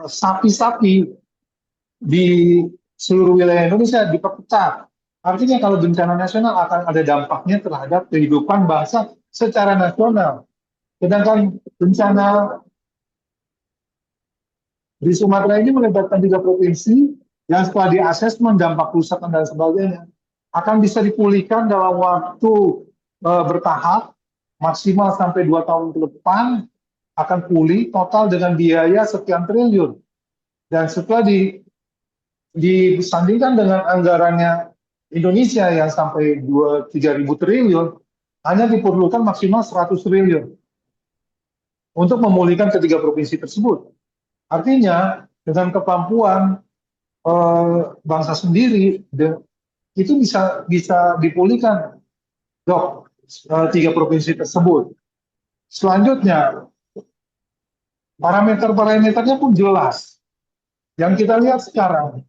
sapi-sapi di seluruh wilayah Indonesia diperketat. Artinya kalau bencana nasional akan ada dampaknya terhadap kehidupan bangsa secara nasional. Sedangkan bencana di Sumatera ini melibatkan 3 provinsi yang setelah di asesmen dampak kerusakan dan sebagainya akan bisa dipulihkan dalam waktu bertahap, maksimal sampai 2 tahun ke depan akan pulih total dengan biaya sekian triliun. Dan setelah disandingkan dengan anggarannya Indonesia yang sampai 2-3 ribu triliun, hanya diperlukan maksimal 100 triliun untuk memulihkan ke-3 provinsi tersebut. Artinya dengan kemampuan bangsa sendiri itu bisa dipulihkan, Dok, 3 provinsi tersebut. Selanjutnya, parameternya pun jelas. Yang kita lihat sekarang,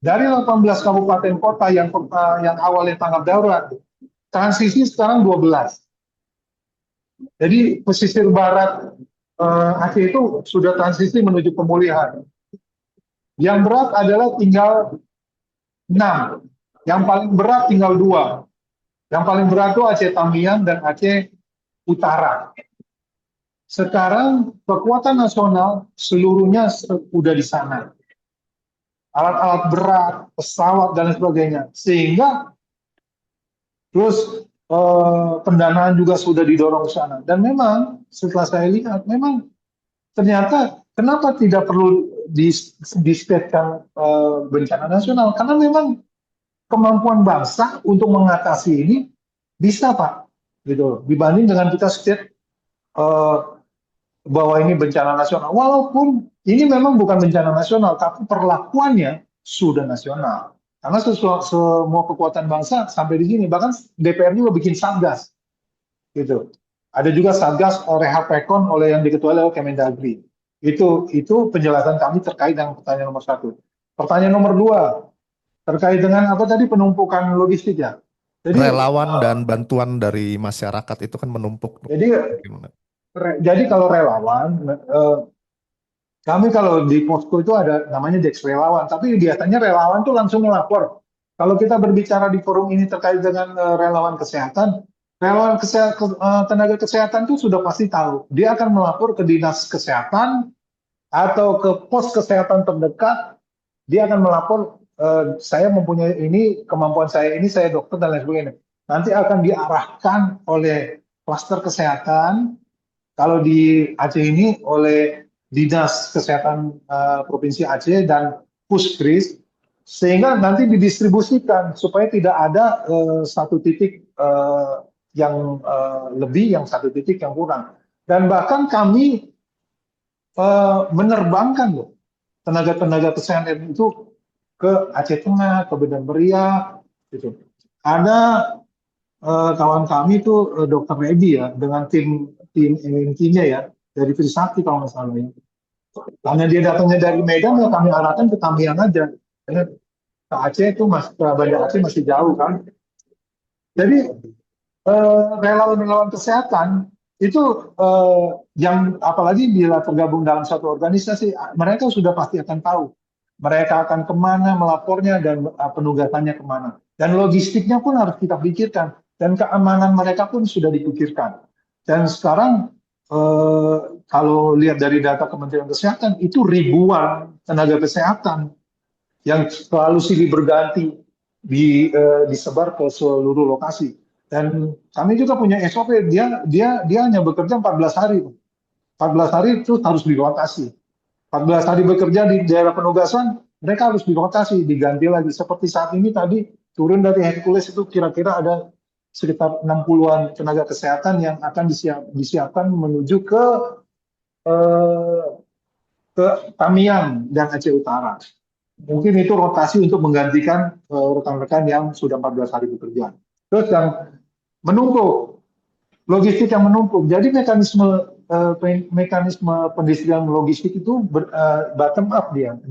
dari 18 kabupaten kota yang awalnya tanggap darurat, transisi sekarang 12. Jadi pesisir barat Aceh itu sudah transisi menuju pemulihan. Yang berat adalah tinggal 6. Yang paling berat tinggal 2. Yang paling berat itu Aceh Tamiang dan Aceh Utara. Sekarang kekuatan nasional seluruhnya sudah di sana. Alat-alat berat, pesawat, dan lain sebagainya. Sehingga terus pendanaan juga sudah didorong ke sana. Dan memang setelah saya lihat, memang ternyata kenapa tidak perlu distatekan bencana nasional? Karena memang kemampuan bangsa untuk mengatasi ini bisa, Pak. Gitu. Dibanding dengan kita state bahwa ini bencana nasional. Walaupun ini memang bukan bencana nasional, tapi perlakuannya sudah nasional. Karena semua kekuatan bangsa sampai di sini. Bahkan DPR juga bikin satgas. Gitu. Ada juga satgas Rehapekon yang diketuai oleh Kemendagri. Itu penjelasan kami terkait dengan pertanyaan nomor 1. Pertanyaan nomor 2 terkait dengan apa tadi, penumpukan logistik ya. Jadi, Relawan dan bantuan dari masyarakat itu kan menumpuk. Jadi kalau relawan, kami kalau di posko itu ada namanya Dex relawan, tapi biasanya relawan tuh langsung melapor. Kalau kita berbicara di forum ini terkait dengan relawan kesehatan, tenaga kesehatan itu sudah pasti tahu. Dia akan melapor ke dinas kesehatan atau ke pos kesehatan terdekat. Dia akan melapor, saya mempunyai ini, kemampuan saya ini, saya dokter dan lain sebagainya. Nanti akan diarahkan oleh klaster kesehatan. Kalau di Aceh ini oleh Dinas Kesehatan Provinsi Aceh dan Puskris, sehingga nanti didistribusikan supaya tidak ada satu titik yang lebih, yang satu titik yang kurang. Dan bahkan kami menerbangkan loh tenaga-tenaga kesehatan itu ke Aceh Tengah, ke Medan Meriah, gitu. Ada kawan kami itu Dr. Redi ya, dengan tim intinya ya, dari Trisakti kalau nggak salah ya. Karena dia datangnya dari Medan, ya kami arahkan ke Tamiang aja. Karena ke Aceh itu ke Banda Aceh masih jauh kan. Jadi relawan-relawan kesehatan itu yang apalagi bila tergabung dalam satu organisasi, mereka sudah pasti akan tahu. Mereka akan kemana melapornya dan penugasannya kemana. Dan logistiknya pun harus kita pikirkan. Dan keamanan mereka pun sudah dipikirkan. Dan sekarang kalau lihat dari data Kementerian Kesehatan, itu ribuan tenaga kesehatan yang selalu silih berganti disebar ke seluruh lokasi. Dan kami juga punya SOP, dia hanya bekerja 14 hari. 14 hari itu harus dirotasi. 14 hari bekerja di daerah penugasan, mereka harus dirotasi, diganti lagi. Seperti saat ini tadi turun dari Hercules itu kira-kira ada sekitar 60-an tenaga kesehatan yang akan disiapkan menuju ke Tamiang dan Aceh Utara. Mungkin itu rotasi untuk menggantikan rekan-rekan yang sudah 14 hari bekerja. Terus yang menumpuk, logistik yang menumpuk. Jadi mekanisme pendistribusian logistik itu bottom up dia,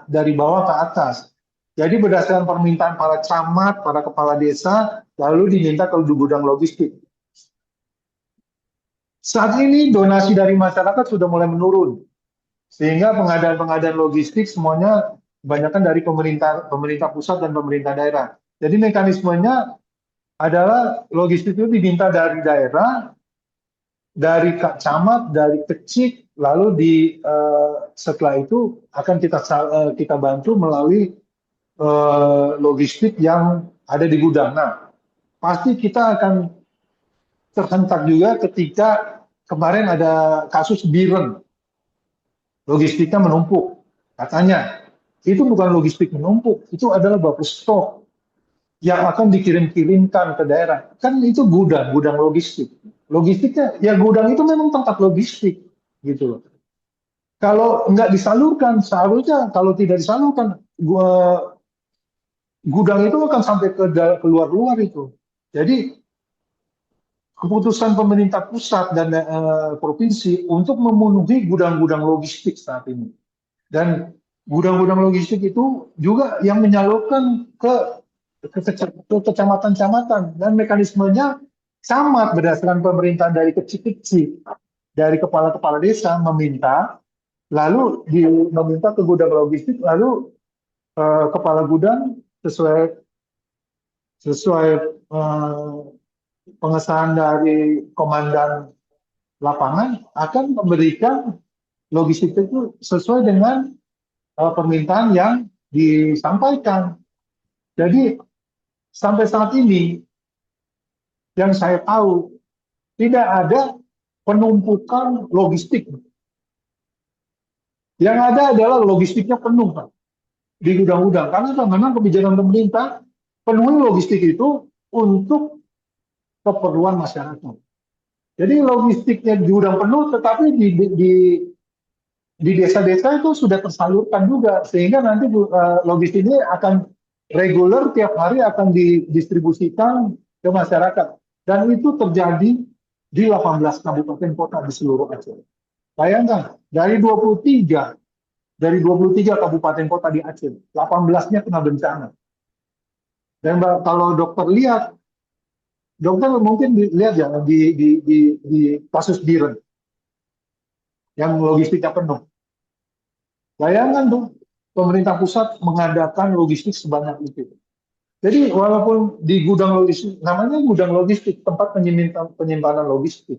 dari bawah ke atas. Jadi berdasarkan permintaan para camat, para kepala desa, lalu diminta ke gudang logistik. Saat ini donasi dari masyarakat sudah mulai menurun, sehingga pengadaan logistik semuanya kebanyakan dari pemerintah pusat dan pemerintah daerah. Jadi mekanismenya adalah logistik itu diminta dari daerah, dari camat, dari kecik, lalu setelah itu akan kita bantu melalui logistik yang ada di gudang. Nah, pasti kita akan terhentak juga ketika kemarin ada kasus Biren, logistiknya menumpuk. Katanya itu bukan logistik menumpuk, itu adalah buffer stok yang akan dikirim-kirimkan ke daerah. Kan itu gudang logistik. Logistiknya, ya gudang itu memang tempat logistik, gitu loh. Kalau nggak disalurkan, seharusnya kalau tidak disalurkan, gudang itu akan sampai ke luar-luar itu. Jadi keputusan pemerintah pusat dan provinsi untuk memenuhi gudang-gudang logistik saat ini. Dan gudang-gudang logistik itu juga yang menyalurkan ke kecamatan-kecamatan, dan mekanismenya sama berdasarkan pemerintahan dari kecil-kecil, dari kepala-kepala desa meminta, lalu meminta ke gudang logistik, lalu kepala gudang sesuai pengesahan dari komandan lapangan akan memberikan logistik itu sesuai dengan permintaan yang disampaikan. Jadi sampai saat ini yang saya tahu tidak ada penumpukan logistik. Yang ada adalah logistiknya penuh, Pak, di gudang-gudang. Karena memang kebijakan pemerintah penuhi logistik itu untuk keperluan masyarakat. Jadi logistiknya di gudang penuh, tetapi di desa-desa itu sudah tersalurkan juga, sehingga nanti logistik ini akan reguler, tiap hari akan didistribusikan ke masyarakat. Dan itu terjadi di 18 kabupaten kota di seluruh Aceh. Bayangkan, dari 23 kabupaten kota di Aceh, 18-nya kena bencana. Dan kalau dokter lihat, dokter mungkin lihat ya di kasus Biren yang logistiknya penuh. Bayangkan tuh, pemerintah pusat mengadakan logistik sebanyak itu. Jadi walaupun di gudang logistik, namanya gudang logistik, tempat penyimpanan logistik,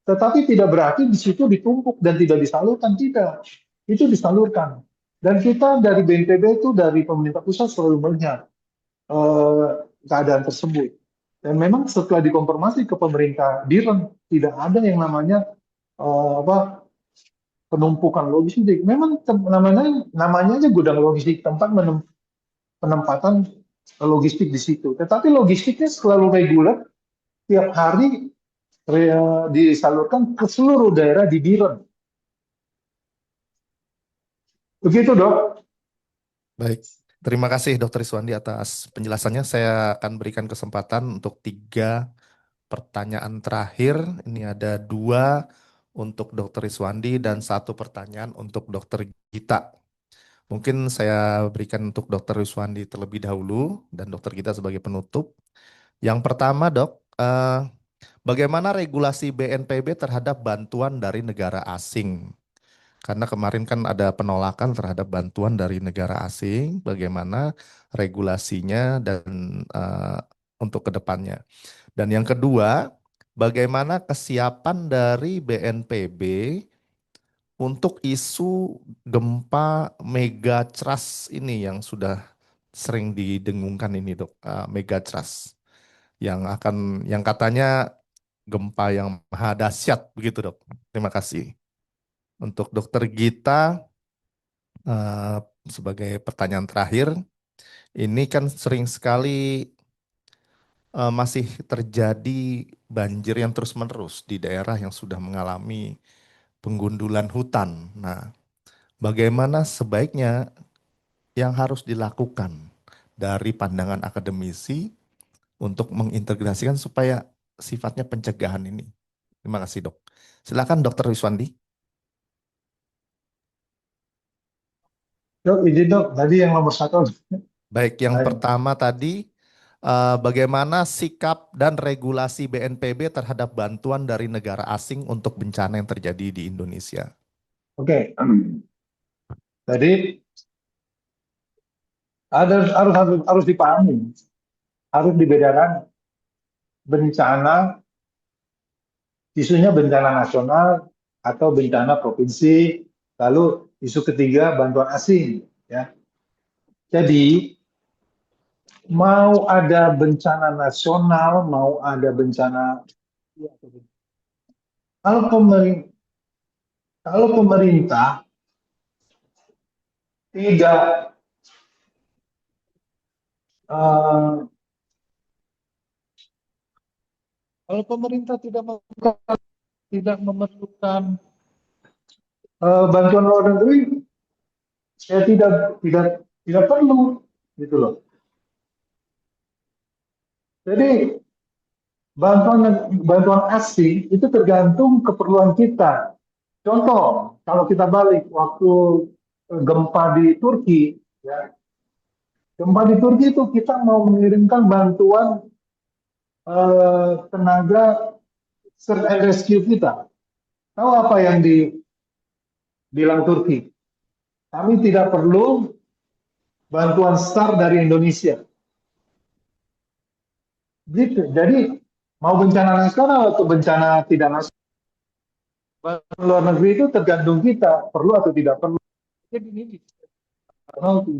tetapi tidak berarti di situ ditumpuk dan tidak disalurkan, tidak. Itu disalurkan. Dan kita dari BNPB itu, dari pemerintah pusat selalu melihat keadaan tersebut. Dan memang setelah dikonfirmasi ke pemerintah Biren, tidak ada yang namanya penumpukan logistik. Memang namanya aja gudang logistik, tempat penempatan logistik di situ. Tetapi logistiknya selalu reguler, tiap hari disalurkan ke seluruh daerah di Biren. Begitu, Dok. Baik, terima kasih Dr. Iswandi atas penjelasannya. Saya akan berikan kesempatan untuk 3 pertanyaan terakhir. Ini ada 2 untuk Dr. Iswandi dan 1 pertanyaan untuk Dr. Gita. Mungkin saya berikan untuk Dr. Iswandi terlebih dahulu dan Dr. Gita sebagai penutup. Yang pertama, Dok, bagaimana regulasi BNPB terhadap bantuan dari negara asing? Karena kemarin kan ada penolakan terhadap bantuan dari negara asing, bagaimana regulasinya dan untuk kedepannya. Dan yang kedua, bagaimana kesiapan dari BNPB untuk isu gempa megatrust ini yang sudah sering didengungkan ini, Dok, megatrust yang katanya gempa yang maha dahsyat begitu, Dok. Terima kasih. Untuk Dokter Gita, sebagai pertanyaan terakhir, ini kan sering sekali masih terjadi banjir yang terus-menerus di daerah yang sudah mengalami penggundulan hutan. Nah, bagaimana sebaiknya yang harus dilakukan dari pandangan akademisi untuk mengintegrasikan supaya sifatnya pencegahan ini? Terima kasih, Dok. Silakan Dokter Wiswandi. Dok, izin, Dok. Tadi yang nomor 1. Baik, yang Baik. pertama tadi, bagaimana sikap dan regulasi BNPB terhadap bantuan dari negara asing untuk bencana yang terjadi di Indonesia? Oke. Jadi harus dipahami, harus dibedakan bencana, isunya bencana nasional atau bencana provinsi, lalu isu ketiga bantuan asing, ya. Jadi mau ada bencana nasional, mau ada bencana, kalau pemerintah tidak kalau pemerintah tidak memerlukan bantuan luar negeri, ya tidak perlu, gitu loh. Jadi bantuan asing itu tergantung keperluan kita. Contoh, kalau kita balik waktu gempa di Turki, ya, gempa di Turki itu kita mau mengirimkan bantuan tenaga search and rescue kita. Tahu apa yang dibilang Turki? Kami tidak perlu bantuan SAR dari Indonesia. Gitu. Jadi mau bencana nasional atau bencana tidak nasional, bantuan luar negeri itu tergantung kita perlu atau tidak perlu. Jadi ini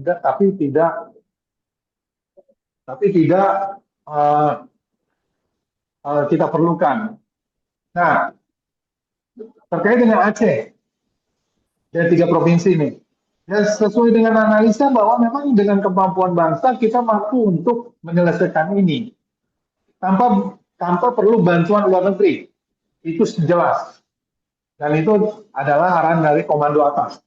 tidak, tapi tidak kita perlukan. Nah, terkait dengan Aceh dan 3 provinsi ini, ya sesuai dengan analisa bahwa memang dengan kemampuan bangsa kita mampu untuk menyelesaikan ini tanpa perlu bantuan luar negeri. Itu jelas. Dan itu adalah arahan dari komando atas.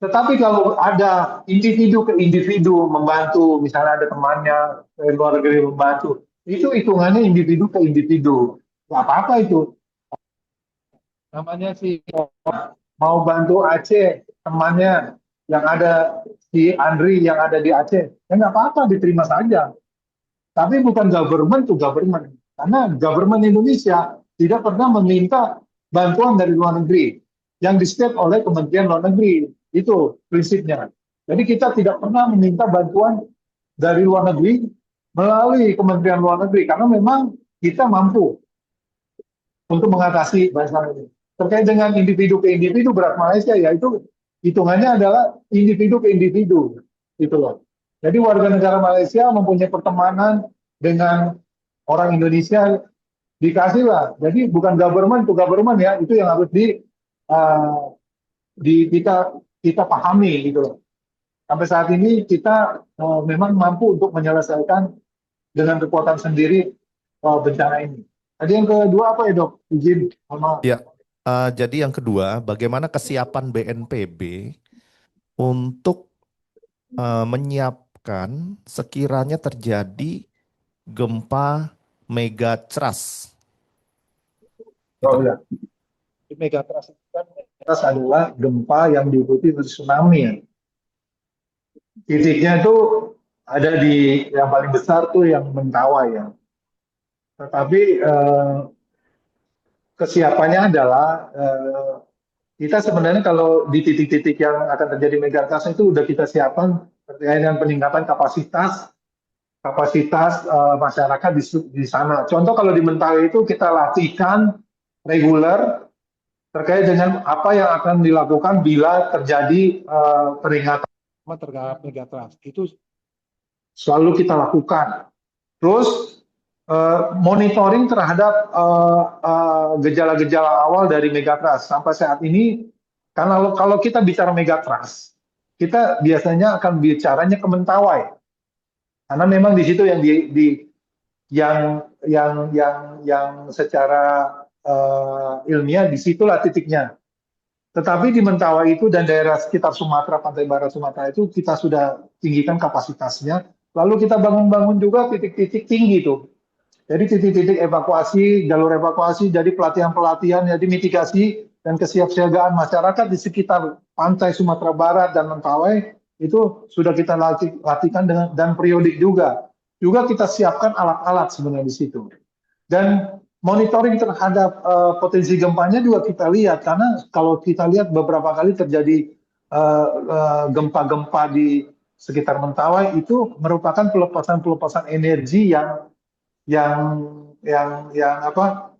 Tetapi kalau ada individu ke individu membantu, misalnya ada temannya dari luar negeri membantu, itu hitungannya individu ke individu. Nggak apa-apa itu. Namanya sih mau bantu Aceh, temannya yang ada si Andri yang ada di Aceh, ya nggak apa-apa, diterima saja. Tapi bukan government to government. Karena government Indonesia tidak pernah meminta bantuan dari luar negeri yang di-step oleh Kementerian Luar Negeri. Itu prinsipnya. Jadi kita tidak pernah meminta bantuan dari luar negeri melalui Kementerian Luar Negeri karena memang kita mampu untuk mengatasi masalah ini. Terkait dengan individu ke individu berat Malaysia, ya itu hitungannya adalah individu ke individu. Gitu loh. Jadi warga negara Malaysia mempunyai pertemanan dengan orang Indonesia, dikasihlah. Jadi bukan government to government ya, itu yang harus kita pahami gitu loh. Sampai saat ini kita memang mampu untuk menyelesaikan dengan kekuatan sendiri bencana ini. Tadi yang kedua apa ya dok? Izin sama. Ya, jadi yang kedua, bagaimana kesiapan BNPB untuk menyiapkan sekiranya terjadi gempa megatrust? Oh ya, megatrust itu kan adalah gempa yang diikuti dari tsunami ya. Titiknya itu ada di yang paling besar tuh yang Mentawai ya. Tetapi kesiapannya adalah kita sebenarnya kalau di titik-titik yang akan terjadi megatrust itu udah kita siapkan terkait dengan peningkatan kapasitas masyarakat di sana. Contoh kalau di Mentawai itu kita latihkan reguler terkait dengan apa yang akan dilakukan bila terjadi peringatan terhadap megatrust. Itu selalu kita lakukan. Terus monitoring terhadap gejala-gejala awal dari megatrust. Sampai saat ini, karena kalau kita bicara megatrust, kita biasanya akan bicaranya ke Mentawai. Karena memang di situ yang secara ilmiah disitulah titiknya. Tetapi di Mentawai itu dan daerah sekitar Sumatera, pantai barat Sumatera itu kita sudah tinggikan kapasitasnya. Lalu kita bangun-bangun juga titik-titik tinggi tuh. Jadi titik-titik evakuasi, jalur evakuasi, jadi pelatihan-pelatihan, jadi mitigasi dan kesiapsiagaan masyarakat di sekitar pantai Sumatera Barat dan Mentawai itu sudah kita latihkan dan periodik juga. Juga kita siapkan alat-alat sebenarnya di situ. Dan monitoring terhadap potensi gempanya juga kita lihat, karena kalau kita lihat beberapa kali terjadi gempa-gempa di sekitar Mentawai itu merupakan pelepasan energi yang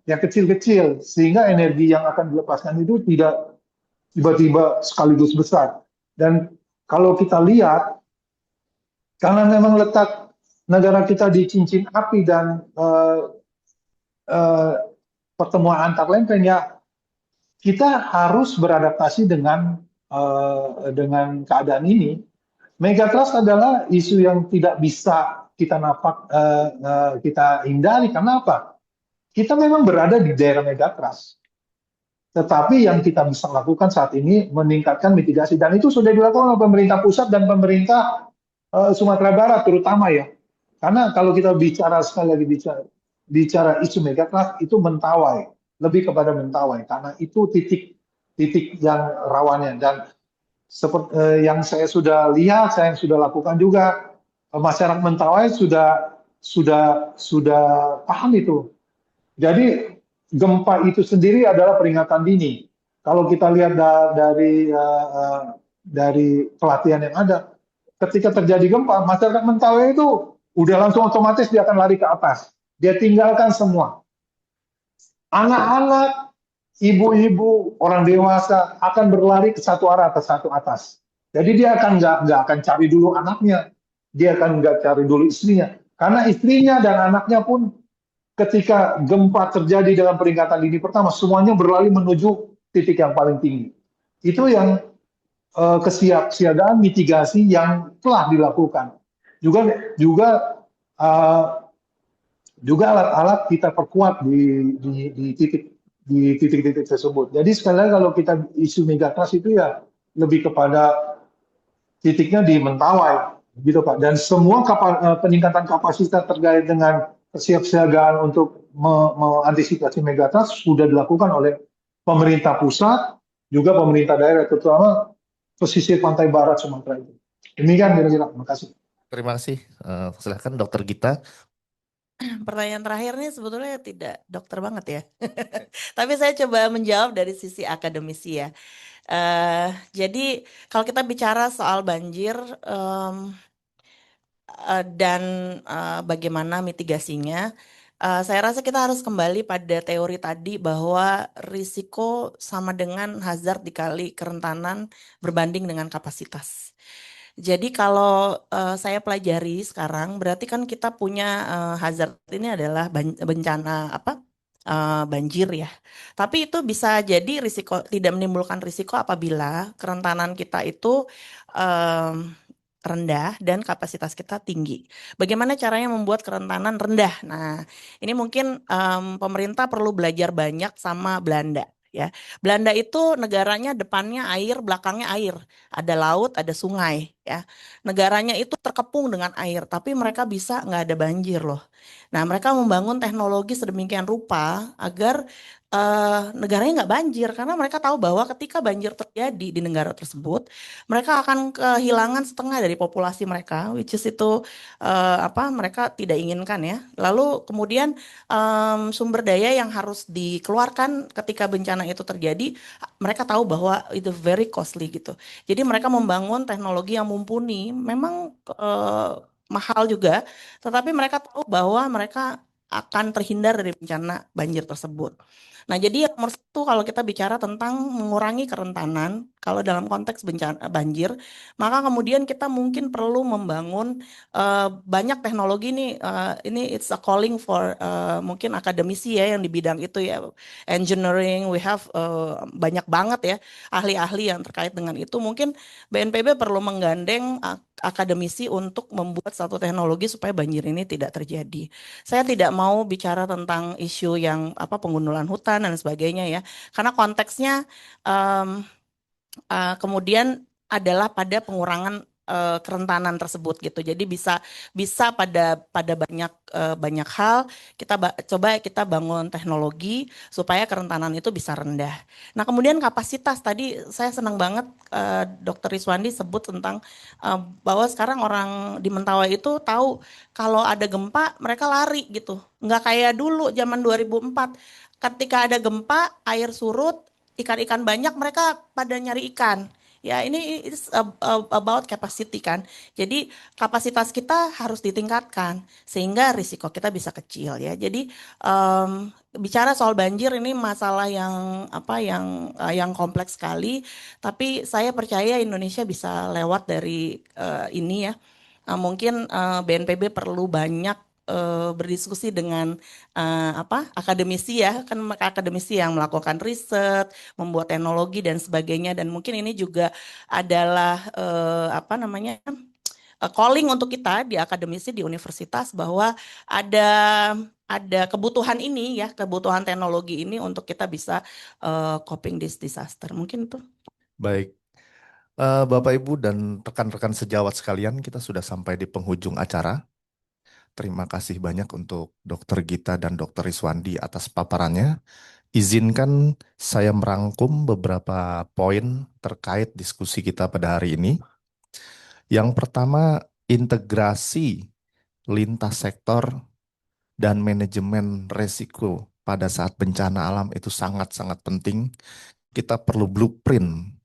kecil-kecil, sehingga energi yang akan dilepaskan itu tidak tiba-tiba sekaligus besar. Dan kalau kita lihat, karena memang letak negara kita di cincin api dan pertemuan antar lempeng, ya kita harus beradaptasi dengan keadaan ini. Megatrust adalah isu yang tidak bisa kita hindari. Karena apa? Kita memang berada di daerah megatrust. Tetapi yang kita bisa lakukan saat ini meningkatkan mitigasi, dan itu sudah dilakukan oleh pemerintah pusat dan pemerintah Sumatera Barat terutama ya. Karena kalau kita bicara sekali lagi bicara isu megatrust itu Mentawai, lebih kepada Mentawai karena itu titik yang rawannya. Dan seperti yang saya sudah lihat, saya sudah lakukan juga, masyarakat Mentawai sudah paham itu. Jadi gempa itu sendiri adalah peringatan dini. Kalau kita lihat dari pelatihan yang ada, ketika terjadi gempa, masyarakat Mentawai itu udah langsung otomatis dia akan lari ke atas. Dia tinggalkan semua. Anak-anak, ibu-ibu, orang dewasa akan berlari ke satu arah ke satu atas. Jadi dia akan nggak akan cari dulu anaknya, dia akan nggak cari dulu istrinya, karena istrinya dan anaknya pun ketika gempa terjadi dengan peringatan dini pertama, semuanya berlari menuju titik yang paling tinggi. Itu yang kesiapsiagaan mitigasi yang telah dilakukan. Juga alat-alat kita perkuat di titik-titik tersebut. Jadi sekali lagi kalau kita isu megatrust itu ya lebih kepada titiknya di Mentawai, gitu Pak. Dan semua peningkatan kapasitas terkait dengan kesiapsiagaan untuk mengantisipasi megatrust sudah dilakukan oleh pemerintah pusat, juga pemerintah daerah, terutama pesisir pantai barat Sumatera itu. Demikian kira-kira. Terima kasih. Terima kasih. Silakan Dokter Gita. Pertanyaan terakhir nih sebetulnya tidak dokter banget ya. Tapi saya coba menjawab dari sisi akademisi ya. Jadi kalau kita bicara soal banjir dan bagaimana mitigasinya, saya rasa kita harus kembali pada teori tadi bahwa risiko sama dengan hazard dikali kerentanan berbanding dengan kapasitas. Jadi kalau saya pelajari sekarang, berarti kan kita punya hazard ini adalah bencana apa? Banjir ya. Tapi itu bisa jadi risiko tidak menimbulkan risiko apabila kerentanan kita itu rendah dan kapasitas kita tinggi. Bagaimana caranya membuat kerentanan rendah? Nah, ini mungkin pemerintah perlu belajar banyak sama Belanda. Ya, Belanda itu negaranya depannya air, belakangnya air, ada laut, ada sungai. Ya, negaranya itu terkepung dengan air, tapi mereka bisa nggak ada banjir loh. Nah, mereka membangun teknologi sedemikian rupa agar negaranya nggak banjir, karena mereka tahu bahwa ketika banjir terjadi di negara tersebut, mereka akan kehilangan setengah dari populasi mereka, which is itu apa mereka tidak inginkan ya. Lalu kemudian sumber daya yang harus dikeluarkan ketika bencana itu terjadi, mereka tahu bahwa itu very costly gitu. Jadi mereka membangun teknologi yang mumpuni, memang mahal juga, tetapi mereka tahu bahwa mereka akan terhindar dari bencana banjir tersebut. Nah, jadi yang nomor satu kalau kita bicara tentang mengurangi kerentanan, kalau dalam konteks bencana banjir, maka kemudian kita mungkin perlu membangun banyak teknologi nih. Ini it's a calling for mungkin akademisi ya yang di bidang itu ya, engineering, we have banyak banget ya ahli-ahli yang terkait dengan itu. Mungkin BNPB perlu menggandeng akademisi untuk membuat satu teknologi supaya banjir ini tidak terjadi. Saya tidak mau bicara tentang isu yang apa penggundulan hutan dan sebagainya ya, karena konteksnya kemudian adalah pada pengurangan kerentanan tersebut gitu. Jadi bisa pada banyak hal coba kita bangun teknologi supaya kerentanan itu bisa rendah. Nah, kemudian kapasitas tadi saya senang banget Dr. Rizwandi sebut tentang bahwa sekarang orang di Mentawai itu tahu kalau ada gempa mereka lari gitu. Nggak kayak dulu zaman 2004. Ketika ada gempa, air surut, ikan-ikan banyak, mereka pada nyari ikan. Ya, ini is about capacity kan. Jadi kapasitas kita harus ditingkatkan sehingga risiko kita bisa kecil ya. Jadi bicara soal banjir ini masalah yang yang kompleks sekali. Tapi saya percaya Indonesia bisa lewat dari ini ya. Mungkin BNPB perlu banyak berdiskusi dengan akademisi ya, kan akademisi yang melakukan riset, membuat teknologi dan sebagainya, dan mungkin ini juga adalah calling untuk kita di akademisi di universitas bahwa ada kebutuhan ini ya, kebutuhan teknologi ini untuk kita bisa coping this disaster. Mungkin itu. Baik. Bapak Ibu dan rekan-rekan sejawat sekalian, kita sudah sampai di penghujung acara. terima kasih banyak untuk Dr. Gita dan Dr. Iswandi atas paparannya. Izinkan saya merangkum beberapa poin terkait diskusi kita pada hari ini. Yang pertama, integrasi lintas sektor dan manajemen resiko pada saat bencana alam itu sangat-sangat penting. Kita perlu blueprint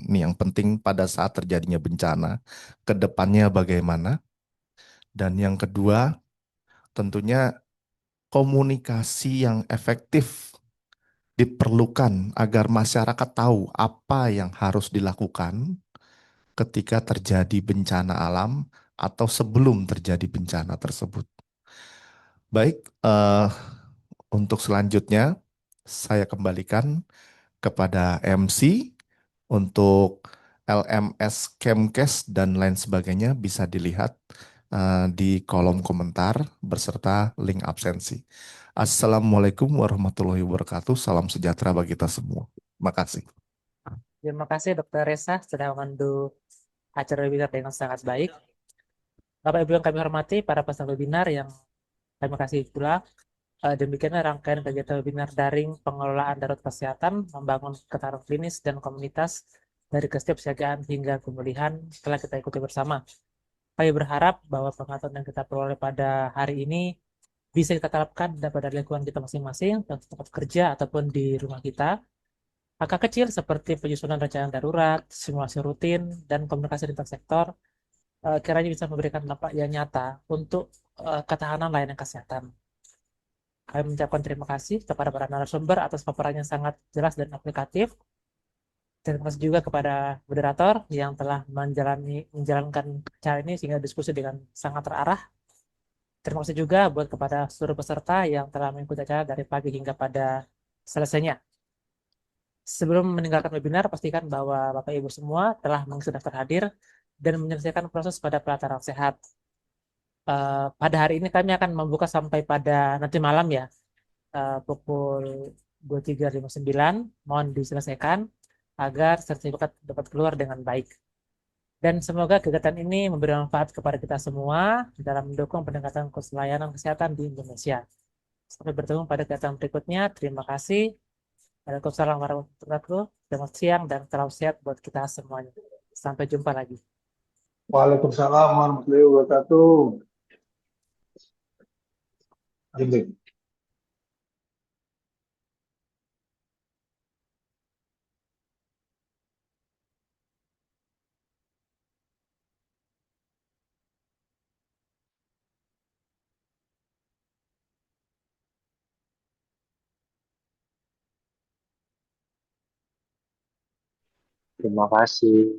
nih yang penting pada saat terjadinya bencana, ke depannya bagaimana. Dan yang kedua, tentunya komunikasi yang efektif diperlukan agar masyarakat tahu apa yang harus dilakukan ketika terjadi bencana alam atau sebelum terjadi bencana tersebut. Baik, untuk selanjutnya saya kembalikan kepada MC untuk LMS, Camcast, dan lain sebagainya bisa dilihat di kolom komentar beserta link absensi. Assalamualaikum warahmatullahi wabarakatuh. Salam sejahtera bagi kita semua. Makasih. Terima kasih Dr. Resa sudah memandu acara webinar dengan sangat baik. Bapak Ibu yang kami hormati, para peserta webinar yang kami kasih pula, demikianlah rangkaian kegiatan webinar daring pengelolaan darurat kesehatan, membangun ketahanan klinis dan komunitas dari kesiapsiagaan hingga pemulihan telah kita ikuti bersama. Kami berharap bahwa pengetahuan yang kita peroleh pada hari ini bisa kita terapkan pada lingkungan kita masing-masing, dan tempat kerja ataupun di rumah kita. Angka kecil seperti penyusunan rencana darurat, simulasi rutin, dan komunikasi lintas sektor kiranya bisa memberikan dampak yang nyata untuk ketahanan layanan kesehatan. Kami mengucapkan terima kasih kepada para narasumber atas paparan yang sangat jelas dan aplikatif. Terima kasih juga kepada moderator yang telah menjalankan acara ini sehingga diskusi dengan sangat terarah. Terima kasih juga buat kepada seluruh peserta yang telah mengikuti acara dari pagi hingga pada selesainya. Sebelum meninggalkan webinar, pastikan bahwa Bapak Ibu semua telah mengisi daftar hadir dan menyelesaikan proses pada pelataran sehat. Pada hari ini kami akan membuka sampai pada nanti malam ya, pukul 23.59. Mohon diselesaikan agar sertifikat dapat keluar dengan baik. Dan semoga kegiatan ini memberi manfaat kepada kita semua dalam mendukung peningkatan kursus layanan kesehatan di Indonesia. Sampai bertemu pada kegiatan berikutnya. Terima kasih. Waalaikumsalam warahmatullahi wabarakatuh. Selamat siang dan salam sehat buat kita semuanya. Sampai jumpa lagi. Waalaikumsalam warahmatullahi wabarakatuh. Ini. Terima kasih.